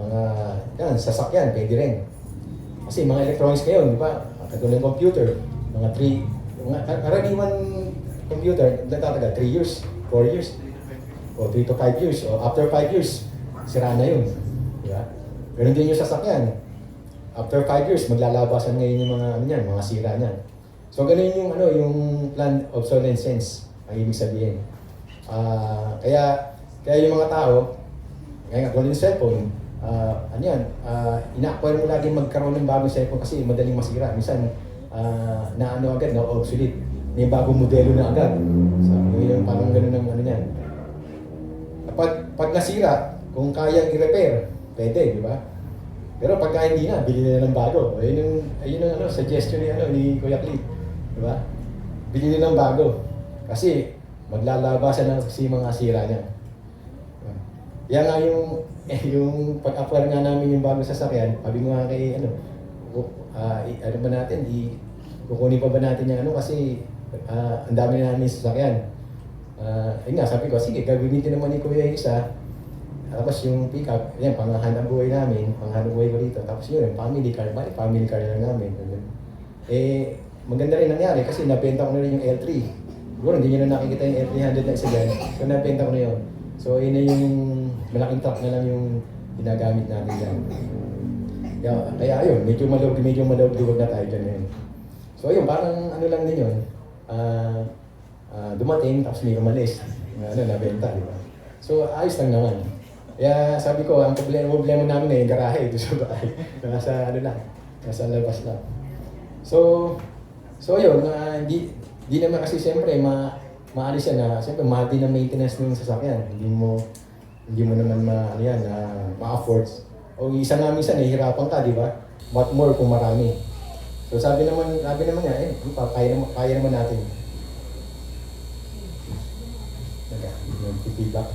mga sasakyan, pwede rin. Kasi mga electronics ngayon, di ba? Katulad ng computer, karaniwan computer, natatagal 3 years, 4 years, o 3 to 5 years, o after 5 years, sira na yun. Di ba? Ganun din yung sasakyan. After 5 years, maglalabasan ngayon yung mga sira niyan. So, ganun yung planned obsolescence, ang ibig sabihin. Kaya yung mga tao, kaya tulad ng cellphone, ano yan, ina-acquire mo lagi magkaroon ng bagong cellphone kasi madaling masira. Minsan, na ano agad, na obsolete. May bagong modelo na agad. So, yung parang ganun ng ano yan. Pag nasira, kung kayang i-repair, pwede, di ba? Pero pagka hindi na, bili na ng bago. Ayun ang ano, suggestion ni Kuya Cliff. Di ba? Bili na ng bago. Kasi maglalabasan na kasi mga sira niya. Yan nga yung pag-acquire nga namin yung bagong sasakyan, sabi mo nga kay ano ba natin, kukunin pa ba natin yung ano kasi ang dami na namin sasakyan. Ayun nga, sabi ko, sige, gagamitin naman ni Kuya yung isa. Tapos yung pick-up, yan, panghanap buhay namin, panghanap buhay ko dito. Tapos yun, family car lang namin. Maganda rin nangyari kasi nabenta ko na rin yung L3. Siguro hindi nyo na nakikita yung L300 na isa dyan. So nabenta ko na yun. So yun na yung malaking truck na lang yung ginagamit natin dyan. Kaya ayun, medyo malawag-liwag na tayo dyan ngayon. So ayun, parang ano lang din yun. Dumating, tapos may umalis. Nabenta, di ba? So, ayos lang naman. Kaya sabi ko, ang problema namin na yung garahe, ito sa bahay. Nasa labas lang. So yun, di naman kasi siyempre, maalis yan na, siyempre, mahal din ang maintenance ng sasakyan. Hindi mo naman ma-afford. O isa nga minsan, nahihirapan ka, di ba? What more kung marami. So sabi naman niya, kaya naman natin. Feedback.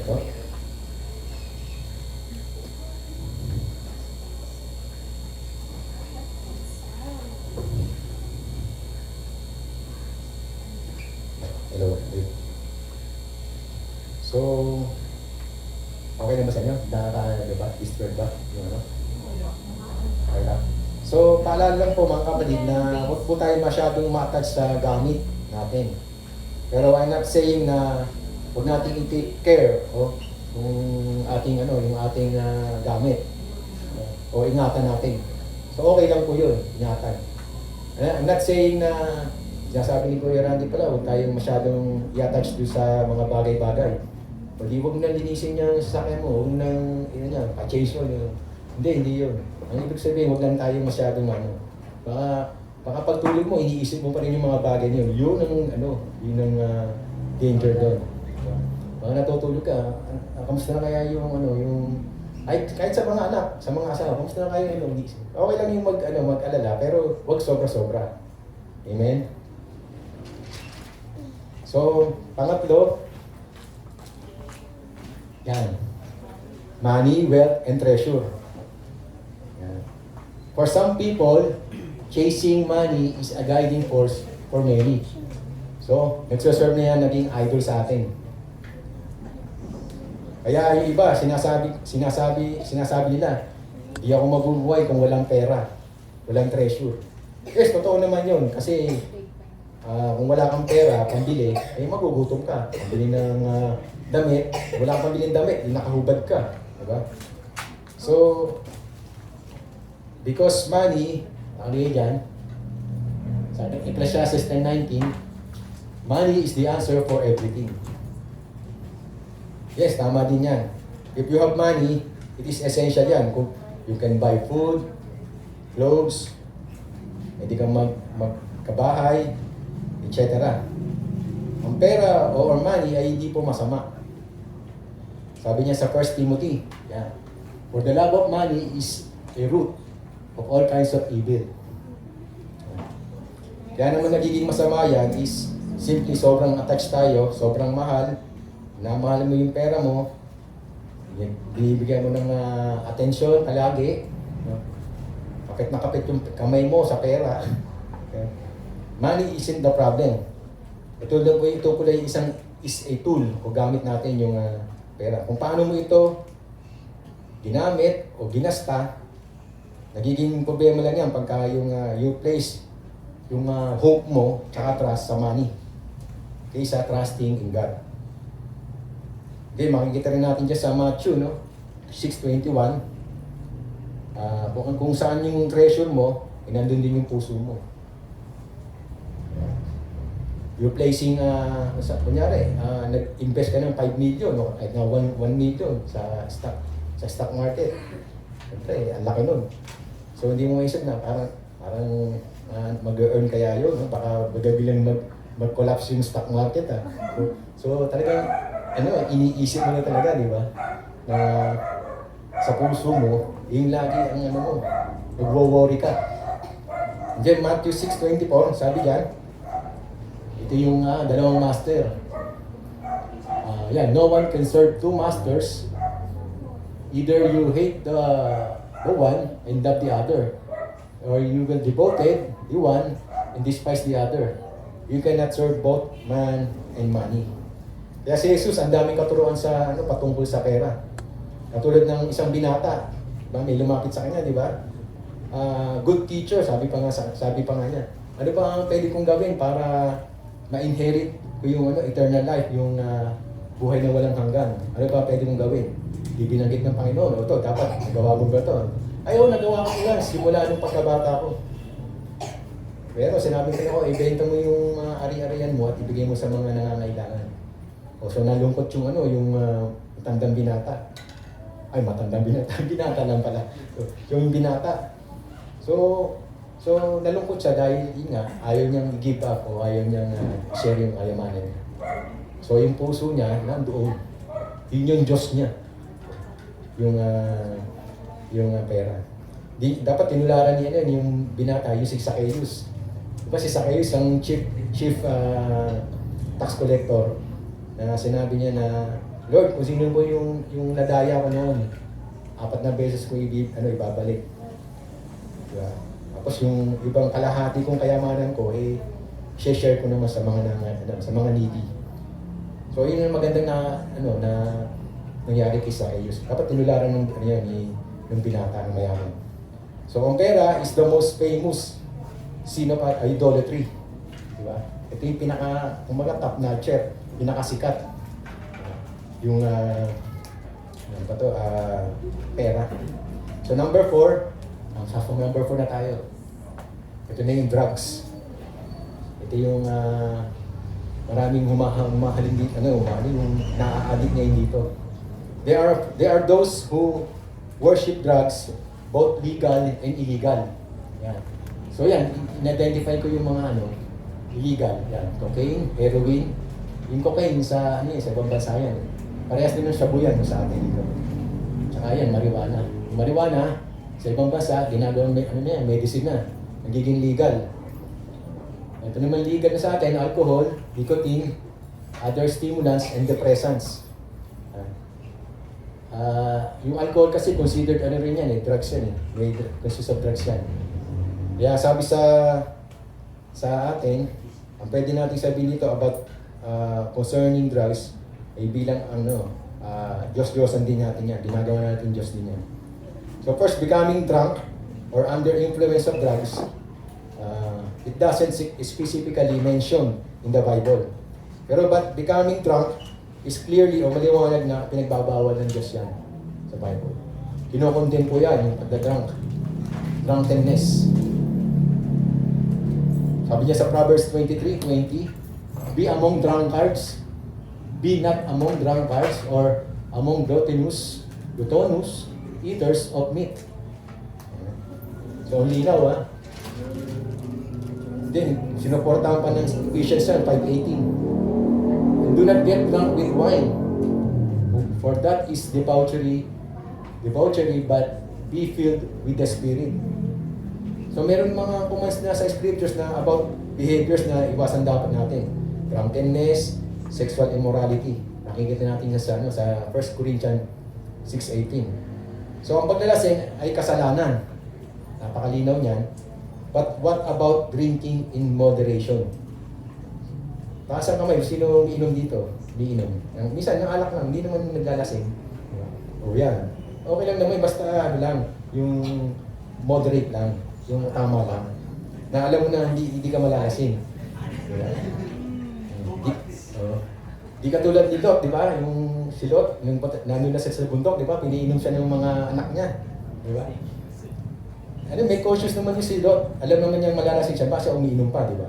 Ito. Hello. So, okay na ba sa inyo? Diba? Disturb ba? Yung ano? Okay lang. So, paalala lang po mga kapatid na huwag po tayo masyadong ma-attach sa gamit natin. Pero I'm not saying na huwag natin i-take care yung ating gamit o ingatan natin. So okay lang po yun, ingatan. I'm not saying na sinasabi ni Kuya Randy pala, huwag tayong masyadong i-attach doon sa mga bagay-bagay. Huwag na linisin niya sa sasakyan mo, huwag nang pa-change mo. Hindi yun. Ang ibig sabihin, huwag lang tayo masyadong baka pagtulog mo, iniisip mo pa rin yung mga bagay niyo. Yun ang danger doon. Baka natutulog ka, kamusta na kaya kahit sa mga anak, sa mga asawa, kamusta na kaya okay lang yung mag-alala, pero wag sobra-sobra. Amen? So, pangatlo, yan. Money, wealth, and treasure. Yan. For some people, chasing money is a guiding force for many. So, nagsaserve na yan, naging idol sa atin. Kaya yung iba, sinasabi nila, di ako mabubuhay kung walang pera, walang treasure. Yes, totoo naman yun. Kasi kung wala kang pera, pambili, ay magugutom ka. Pambili ng damit, wala kang pambili ng damit, nakahubad ka. Diba? So, because money, ano yun dyan? Sa Ecclesiastes 10:19, money is the answer for everything. Yes, tama din yan. If you have money, it is essential yan. Kung you can buy food, clothes, hindi ka magkabahay, etc. Ang pera or money ay hindi po masama. Sabi niya sa 1 Timothy, yeah, for the love of money is a root of all kinds of evil. Kaya naman nagiging masama yan is simply sobrang attached tayo, sobrang mahal, namahal mo yung pera mo, binibigyan mo ng atensyon palagi, kapit na kapit yung kamay mo sa pera. Okay. Money isn't the problem. Ito po is a tool kung gamit natin yung pera. Kung paano mo ito ginamit o ginasta, nagiging problema lang yan pagka you place yung hope mo tsaka trust sa money kaysa trusting in God. Okay, makikita rin natin dyan sa Matthew 6:21. Kung saan yung treasure mo, nandun din yung puso mo. you're placing, kunyari, nag-invest ka ng 5 million o kahit na 1 million sa stock market. Siyempre, ang laki nun. So hindi mo maisip na parang mag-earn kaya yun, no? Baka biglang mag-collapse yung stock market. So talagang iniisip mo na talaga, di ba? Na sa puso mo, yung lagi ang mo, nagwo-worry ka. Diyan, Matthew 6:24, sabi diyan, ito yung dalawang master. No one can serve two masters. Either you hate the one and love the other, or you will devoted the one and despise the other. You cannot serve both man and money. Kaya si Jesus, ang daming katuruan sa patungkol sa pera. Katulad ng isang binata, diba? May lumapit sa kanya, di ba? Good teacher, sabi pa nga niya. Ano ba ang pwede kong gawin para ma-inherit ko yung eternal life, yung buhay na walang hanggan? Ano ba pwede kong gawin? Di binanggit ng Panginoon, ito, dapat nagawa mo ba ito? Ayaw, nagawa ko lang, simula nung pagkabata ko. Pero sinabi ko, ibenta mo yung ari-arian mo at ibigay mo sa mga nangangailangan. So nalungkot yung matandang binata. Ay, matandang binata. Binata lang pala. Yung binata. So nalungkot siya dahil ayaw niyang i-give up o ayaw niyang share yung kayamanan niya. So yung puso niya, nandoon. Yun yung Diyos niya. Yung pera. Dapat tinularan niya yung binata, yung si Zacchaeus. Diba si Zacchaeus ang chief tax collector na sinabi niya na, Lord, kung sino po yung nadaya ko noon, 4 na beses ko ibabalik. Diba? Tapos yung ibang kalahati kong kayamanan ko, share ko naman sa mga needy. So yun ang magandang na nangyari kay Zacchaeus. Dapat tinularan ng binata ng mayaman. So ang pera is the most famous sin of idolatry. Diba? Ito yung top notcher, pinakasikat. Yung pera. So number 4, sa number 4 na tayo. Ito na yung drugs. Ito yung maraming humahalin dito, yung naa-addict ngayon dito. There are those who worship drugs, both legal and illegal. Yan. So yan, in-identify ko yung mga illegal. Yan, cocaine, heroin. Yung cocaine sa ibang bansa yan. Parehas din ng shabu yan sa atin dito. Tsaka yan, marijuana. Yung marijuana, sa ibang bansa, ginagawang medicine na. Nagiging legal. Ito naman legal na sa atin, alcohol, nicotine, other stimulants, and depressants. Yung alcohol kasi considered rin yan drugs yan may consist of drugs yan. Kaya sabi sa atin, ang pwede natin sabihin dito about concerning drugs ay bilang Diyos-Diyosan din natin yan. Ginagawa natin Diyos din yan. So first, becoming drunk or under influence of drugs, it doesn't specifically mention in the Bible. Pero but becoming drunk is clearly o maliwanag na pinagbabawal ng Diyos yan sa Bible. Kinokondem po yan, yung pagdadrunk. Drunkenness. Sabi niya sa Proverbs 23:20, be among drunkards, be not among drunkards or among gluttonous, eaters of meat. So, ang linaw Then, sinuportahan pa ng Ephesians 5:18. And do not get drunk with wine, for that is debauchery, but be filled with the Spirit. So meron mga commands na sa scriptures na about behaviors na iwasan dapat natin. Drunkenness, sexual immorality. Nakikita natin yan sa 1 Corinthians 6:18. So ang paglalasing ay kasalanan. Napakalinaw niyan. But what about drinking in moderation? Taas ang kamay, sino umiinom dito? Umiinom. Minsan, yung alak lang, hindi naman naglalasing. O yan. Okay lang naman, basta yung moderate lang, yung tama lang. Na alam mo na hindi ka malalasing. Di katulad ni Lot, di ba? Yung si Lot, nandun na sa bundok, di ba? Piniinom siya ng mga anak niya. Di ba? May cautious naman yung si Lot. Alam naman niyang malalasing siya, baka siya umiinom pa, di ba?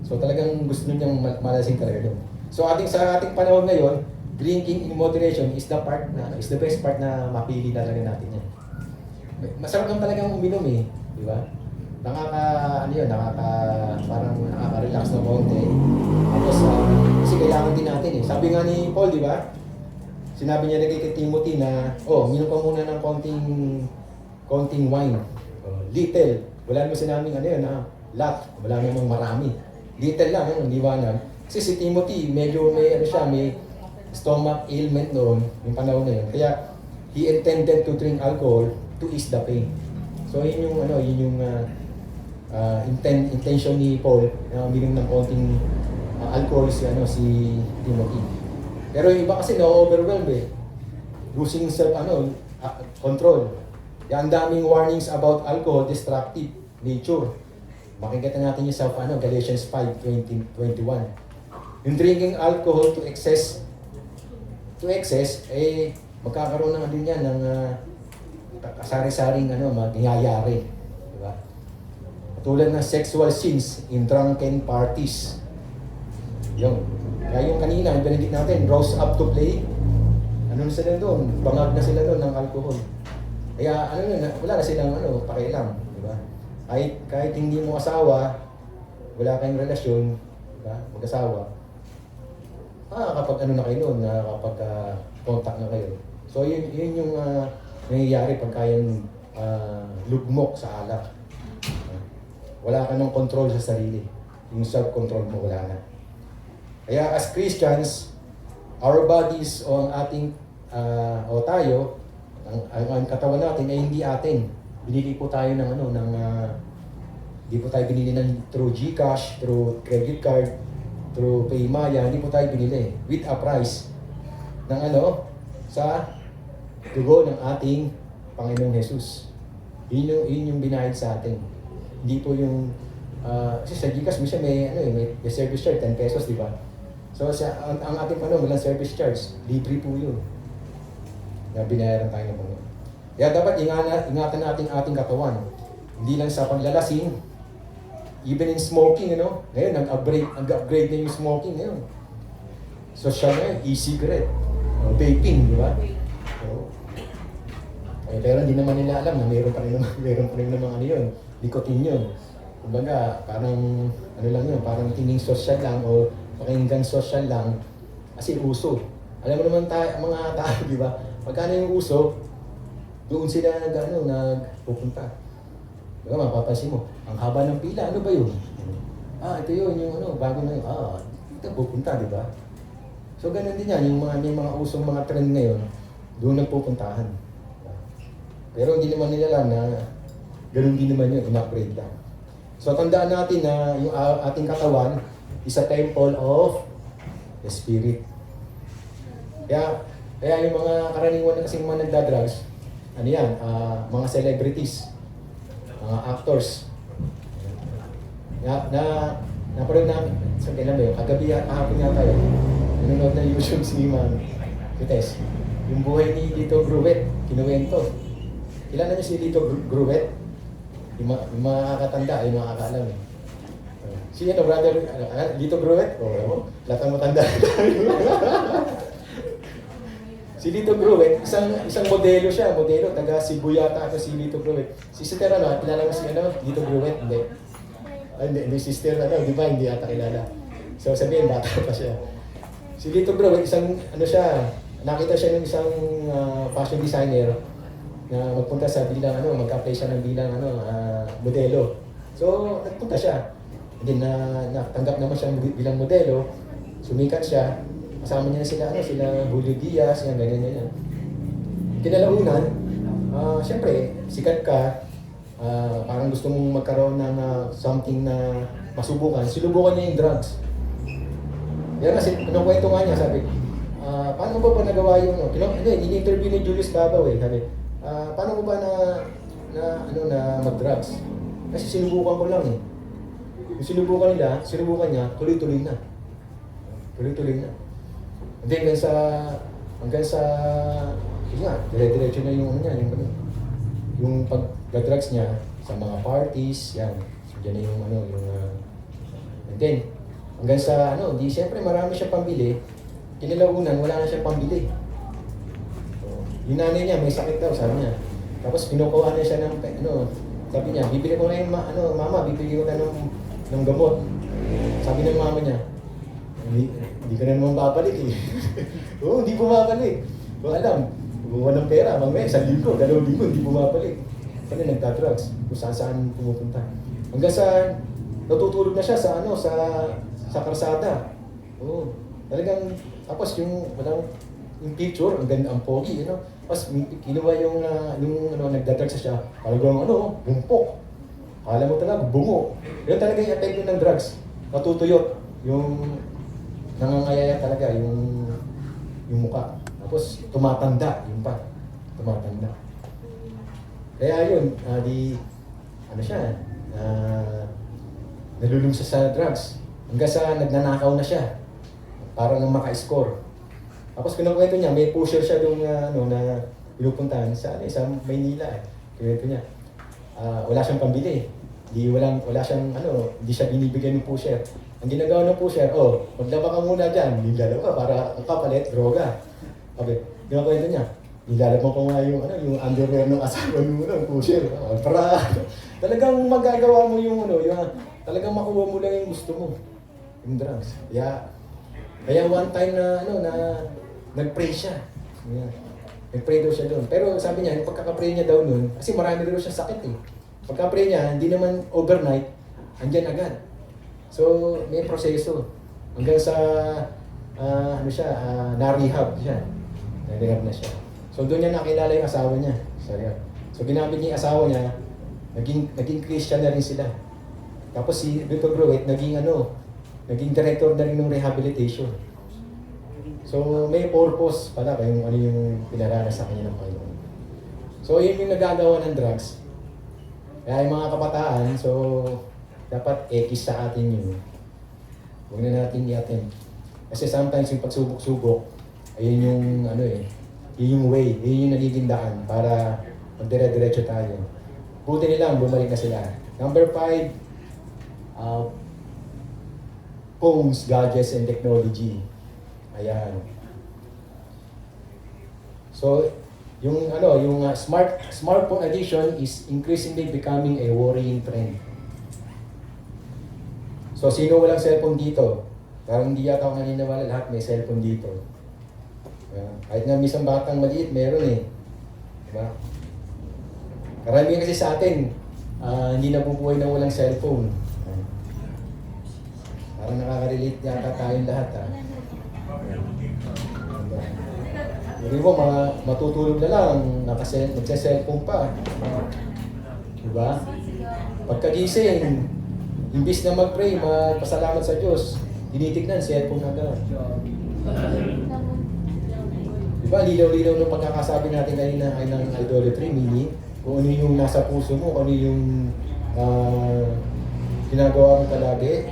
So talagang gusto niyang malasing talaga doon. So sa ating panahon ngayon, drinking in moderation is the best part na mapili talaga natin yan. Masarap lang talagang uminom eh, di ba? Parang nakaka-relax na konti. Tapos, kasi kailangan din natin eh. Sabi nga ni Paul, di ba? Sinabi niya na kay Timothy na, uminom ka muna ng konting wine. Little. Wala naman sinabing lot. Wala namang marami. Little lang, ang liwanag. Kasi si Timothy, medyo may stomach ailment noon, yung panahon na yun. Kaya, he intended to drink alcohol to ease the pain. So, yun yung intention ni Paul na uminom ng konting alcohol si Timothy. Pero yung iba kasi na-overwhelm eh. Losing control. Ang daming warnings about alcohol, destructive nature. Makikita natin yung sa Galatians 5:20-21. Yung drinking alcohol to excess, magkakaroon na din yan ng kasari-saring mangyayari. Diba? Tulad ng sexual sins in drunken parties. Yung. Kaya yung kanina, yung benedict natin, rose up to play. Ano na sila doon? Bangag na sila doon ng alcohol. Kaya wala na silang pakialam. Diba? Kahit hindi mo asawa, wala kayong relasyon, diba? Mag-asawa, kapag na kayo noon, kapag contact na kayo. So yun yung nangyayari pag kayang lugmok sa alak. Wala ka ng control sa sarili. Yung self-control mo, wala na. Kaya as Christians, our bodies o ang ating tayo, ang katawan natin ay hindi atin. Binili po tayo ng hindi po tayo binili ng through GCash, through credit card, through Paymaya, hindi po tayo binili with a price ng sa dugo ng ating Panginoong Jesus. Yun yung binayad sa atin. Hindi po yung kasi sa GCash minsan may service charge 10 pesos, di ba? So ang ating walang service charge, libre po yun. Na binayaran tayo ng Panginoon. Kaya dapat ingatan natin ating katawan. Hindi lang sa paglalasing, even in smoking, ngayon nag-upgrade na yung smoking ngayon. Social na yun, e-cigarette, vaping, di ba? So, pero hindi naman nila alam na meron pa rin naman yun, nicotine yun. Kumbaga, parang lang yun, parang tinging social lang o pakinggan social lang kasi uso. Alam mo naman mga tao, di ba? Pagka yung uso, doon sila nagpupunta. Diba, mapapansin mo, ang haba ng pila, ano ba yun? Ito yun, yung bago na yun. Dito pupunta, di ba? So, ganun din yan, may mga usong mga trend ngayon, doon nagpupuntahan. Pero hindi naman nila alam na ganun din naman yun, in-upgrade lang. So, tandaan natin na yung ating katawan is a temple of the Spirit. Kaya yung mga karaniwan na kasing mga nagdadrugs, mga celebrities, mga actors. Naparoon namin, sabihin namin, kagabi kahapon yata yun, nanonood na YouTube si Ma'am Vites. Yung buhay ni Lito Gruet, kinuwento. Kilala niyo si Lito Gruet? Yung mga kakatanda, yung mga kakaalam. Si brother, Lito Gruet? Lahat ang matanda. Si Lito Gruet, isang modelo siya, taga Cebu yata ako si Lito Gruet. Si Sister kilala mo si Lito Gruet? Hindi, sister di ba? Hindi ata kilala. So sabihin, bata pa siya. Si Lito Gruet, nakita siya ng isang fashion designer na magpunta sa mag-apply siya ng bilang modelo. So nagpunta siya. And then natanggap naman siya bilang modelo, sumikat siya. Kasama niya sila Julio Diaz, ganyan. Kinalaunan, siyempre, sikat ka, parang gusto mong magkaroon ng something na masubukan, sinubukan niya yung drugs. Kaya kasi, kwento nga niya, sabi, paano mo ba nagawa yung, ini-interview ni Julius Babaw sabi, paano mo ba na mag-drugs? Kasi sinubukan ko lang Yung sinubukan niya, tuloy-tuloy na. Hindi, hanggang sa dire-diretso na yung pag-drugs niya sa mga parties, yan. So, dyan na and then, Hanggang sa ano, di siyempre marami siyang pambili. Kinalaunan, wala na siyang pambili. So, yung nanay niya, may sakit daw, sabi niya. Tapos kinukuha na siya ng, ano, sabi niya, bibili ko ngayon, mama, bibili ko na ng gamot. Sabi ng mama niya, hindi ka na naman babalik eh. Oo, hindi bumabalik. Kung alam, kumuha ng pera, mamaya, 1,000, 2,000, hindi bumabalik. Kasi nagka-drugs, kung saan pumupunta. Hanggang sa natutulog na siya sa ano, sa karsada. Oo. Talagang tapos yung picture, ang ganda, ang pogi, you know. Tapos kinuha yung nagda-drugs siya, talagang bumpok. Akala mo talaga bungo. Yun talaga yung epekto ng drugs. Natutuyot yung nangangayaya talaga yung mukha. Tapos tumatanda, yung pa. Tumatanda. Kaya yun, nalulung siya sa drugs. Hanggang sa nagnanakaw na siya para lang maka-score. Tapos kinukwento niya, may pusher siya doon na pinupuntahan sa Maynila. Kinukwento niya, wala siyang pambili. Hindi siya binibigyan ng pusher. Ang ginagawa ng pusher, maglaba ka muna dyan, nilalaba ka para ang kapalit, droga. Okay, kinukwento niya, nilalaba ko nga yung underwear ng asawa ng pusher. Para talagang magagawa mo talagang makuha mo lang yung gusto mo. Yung drugs. Kaya one time na nag-pray siya. Yeah. Nag-pray daw siya doon. Pero sabi niya, yung pagkaka-pray niya daw noon, kasi marami daw siya sakit eh. Pagka-pray niya, hindi naman overnight, andyan agad. So, may proseso. Hanggang sa, na-rehab siya. Na-rehab na siya. So, doon niya nakilala yung asawa niya. So, ginamit niya yung asawa niya, naging Christian na rin sila. Tapos si Dr. Gruet, naging director na rin ng rehabilitation. So, may purpose pala kung ano yung pinaranas sa kanya ng Panginoon. So, yun yung nagagawa ng drugs. Kaya yung mga kabataan, so, dapat ekis sa atin yun. Huwag na natin i-attend. Kasi sometimes yung pagsubok-subok, ayun yung, yun yung way, yun yung nagiging daan para magdire-diretso tayo. Buti nilang bumalik na sila. Number 5, phones, gadgets, and technology. Ayan. So, yung smartphone addiction is increasingly becoming a worrying trend. So, sino walang cellphone dito? Parang hindi yata ako naniniwala lahat may cellphone dito. Kahit nga misang batang maliit, meron eh. Diba? Karamihan kasi sa atin, hindi nabubuhay na walang cellphone. Parang nakaka-relate yata tayong lahat ha. Hindi mo, matutulog na lang, nagsa-cellphone pa. Diba? Pagkagising, imbis na mag-pray, magpasalamat sa Diyos, tinitignan, cellphone agad. Diba, lilaw-lilaw ng pagkakasabi natin kanina ay ng idolatry, meaning kung ano yung nasa puso mo, kung ano yung ginagawa mo palagi,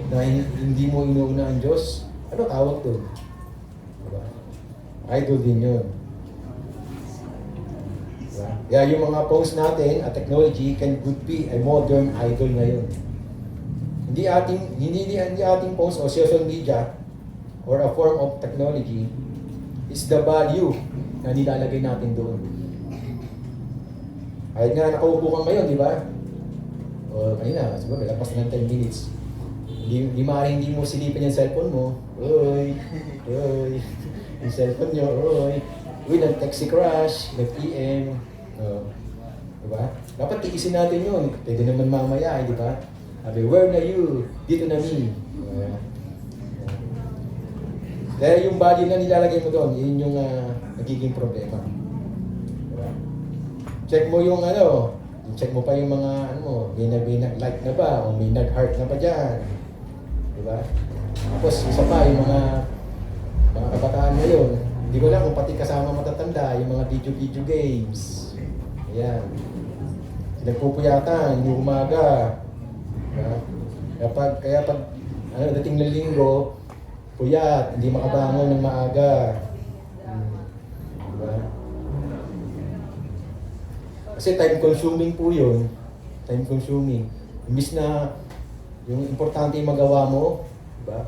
na hindi mo inuuna ang Diyos, ano tawag doon? Diba? Idol din yun. Diba? Kaya yung mga phones natin at technology could be a modern idol ngayon. Hindi ating phones o social media or a form of technology is the value na nilalagay natin doon. Kahit nga nakaupo kang ngayon, di ba? O kanina, siguro may lapas ng 10 minutes. Hindi mo silipin yung cellphone mo. Uy, yung cellphone nyo, nag-text si crush, nag-PM. Diba? Dapat tiisin natin yun. Pwede naman mamaya, di ba? Sabi, where na you? Dito na me. Kaya yung value na nilalagay mo doon, yun yung nagiging problema. Diba? Check mo yung check mo pa yung mga may nag-like na ba o may nag-heart na ba dyan. Diba? Tapos isa pa yung mga kabataan ngayon, hindi ko lang kung pati kasama matatanda, yung mga video games. Ayan. Nagpupuyatan, yung umaga. Diba? Kaya pag dating ng linggo, puyat, hindi makabangon ng maaga. Diba? Kasi time consuming po yun. Time consuming. Imbis na yung importante yung magawa mo, ba?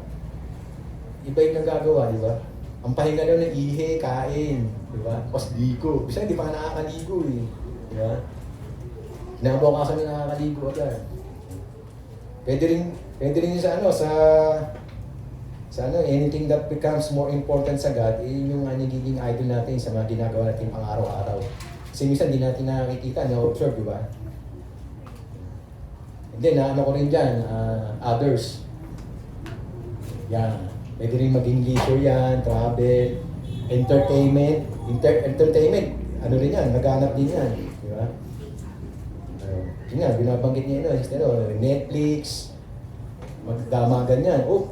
Iba yung nagagawa, di ba? Ang pahinga lang ng ihe, kain, di ba? Tapos ligo. Bisa hindi pa ka nakakaligo eh. Di ba? Kinabukasan na nakakaligo agad. Pwede rin yun sa anything that becomes more important sa God, yung nagiging idol natin sa mga ginagawa natin pang araw-araw. Kasi minsan hindi natin nakikita, na-observe, di ba? And then, ano ko rin dyan, others. Yan. Pwede rin maging leisure yan, travel, entertainment. Entertainment, ano rin yan, naghanap din yan. Di ba? Yun nga, binabanggit niya Netflix, magdamagan yan. Oh,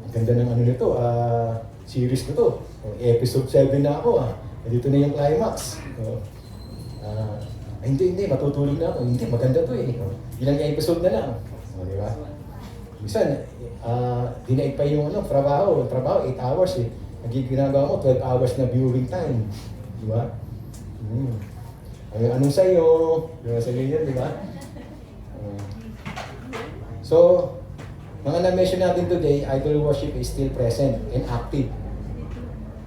ang ganda ng ano nito, series na to. Episode 7 na ako Dito na yung climax. Hindi, matutulog na ako. Hindi, maganda to eh. Ilang episode na lang. Di ba? Minsan, dinaig pa yung trabaho, 8 hours eh. Ginagawa mo, 12 hours na viewing time. Di ba? Anong sa'yo? Di ba? So, mga na-mention natin today, idol worship is still present and active.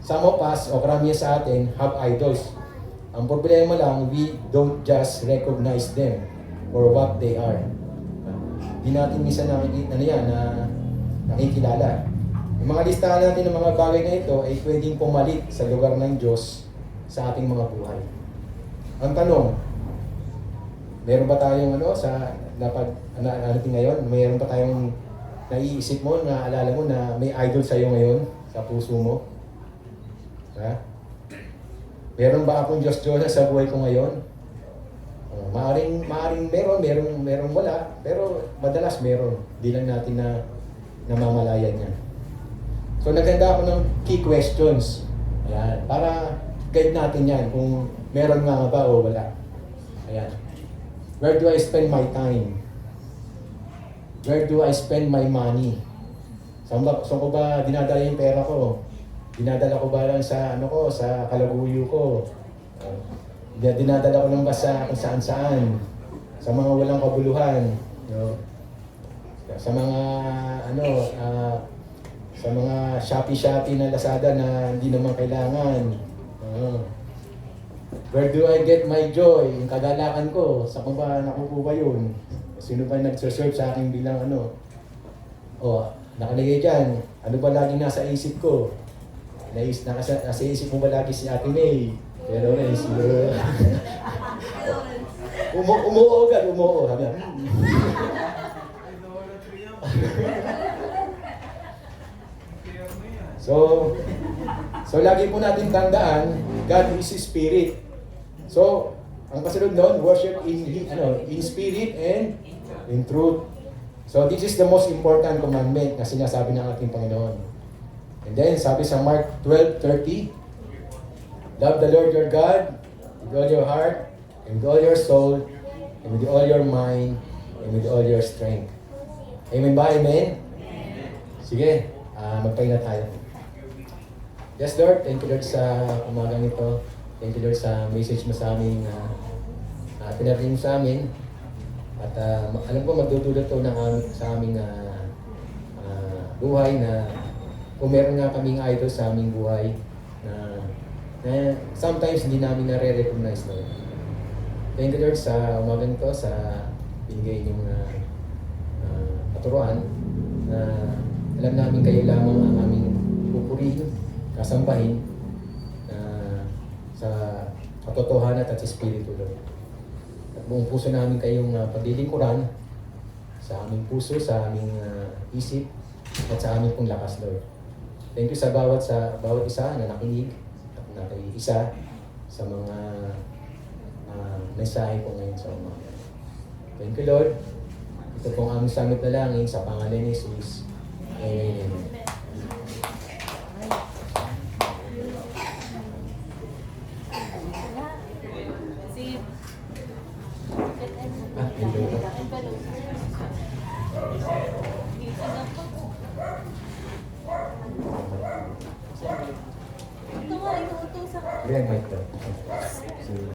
Some of us, o karamihan sa atin, have idols. Ang problema lang, we don't just recognize them for what they are. Hindi natin minsan nakikilala. Yung mga listahan natin ng mga bagay na ito ay pwedeng pumalit sa lugar ng Diyos sa ating mga buhay. Ang tanong, meron ba tayong natin ngayon? Meron ba tayong naiisip mo, naalala mo na may idol sa'yo ngayon sa puso mo? Ha? Meron ba akong Diyos-Diyosa sa buhay ko ngayon? Maaring meron wala, pero madalas meron. Di lang natin namamalayan yan. So naghanda ako ng key questions. Ayan, para guide natin yan kung meron nga ba o wala. Ayan. Where do I spend my time? Where do I spend my money? Saan ko ba dinadala yung pera ko? Dinadala ko ba lang sa sa kalaguyo ko? Dinadala ko lang ba sa kung saan-saan? Sa mga walang kabuluhan? Sa mga sa mga Shopee na Lazada na hindi naman kailangan. Where do I get my joy? Yung kagalakan ko, sa kung ba nakukuha yun? Sino ba nagsaserve sa akin bilang nakalagay dyan, ano ba lagi nasa isip ko? Nasa isip mo ba lagi si Ate May? Pero umuo agad, umuo. So lagi po natin tandaan, God is Spirit. So, ang kasunod nun, worship in spirit and in truth. So this is the most important commandment na sinasabi ng ating Panginoon. And then, sabi sa Mark 12:30, love the Lord your God with all your heart, and with all your soul, and with all your mind, and with all your strength. Amen ba? Amen? Sige, magpahinga tayo. Yes, Lord. Thank you, Lord, sa umagang ito. Thank you, Lord, sa message mo sa amin na pinarating mo sa amin. At alam ko magdudulot to sa aming buhay na kung meron nga kaming idol sa aming buhay na sometimes hindi namin nare-recognize, Lord. Thank you, Lord, sa umagang ito, sa binigay niyong katuruan na alam namin kayo lamang ang aming pupurihin, kasambahin sa katotohanan at sa Espiritu, Lord. At buong puso namin kayong paglilingkuran sa aming puso, sa aming isip, at sa aming pong lakas, Lord. Thank you sa bawat isa na nakinig at nakiisa sa mga mensahe ko ngayon sa umaga. Thank you, Lord. Ito pong aming samit na langin sa pangalan ni Jesus. Amen. Ito nga, inuutosan ko.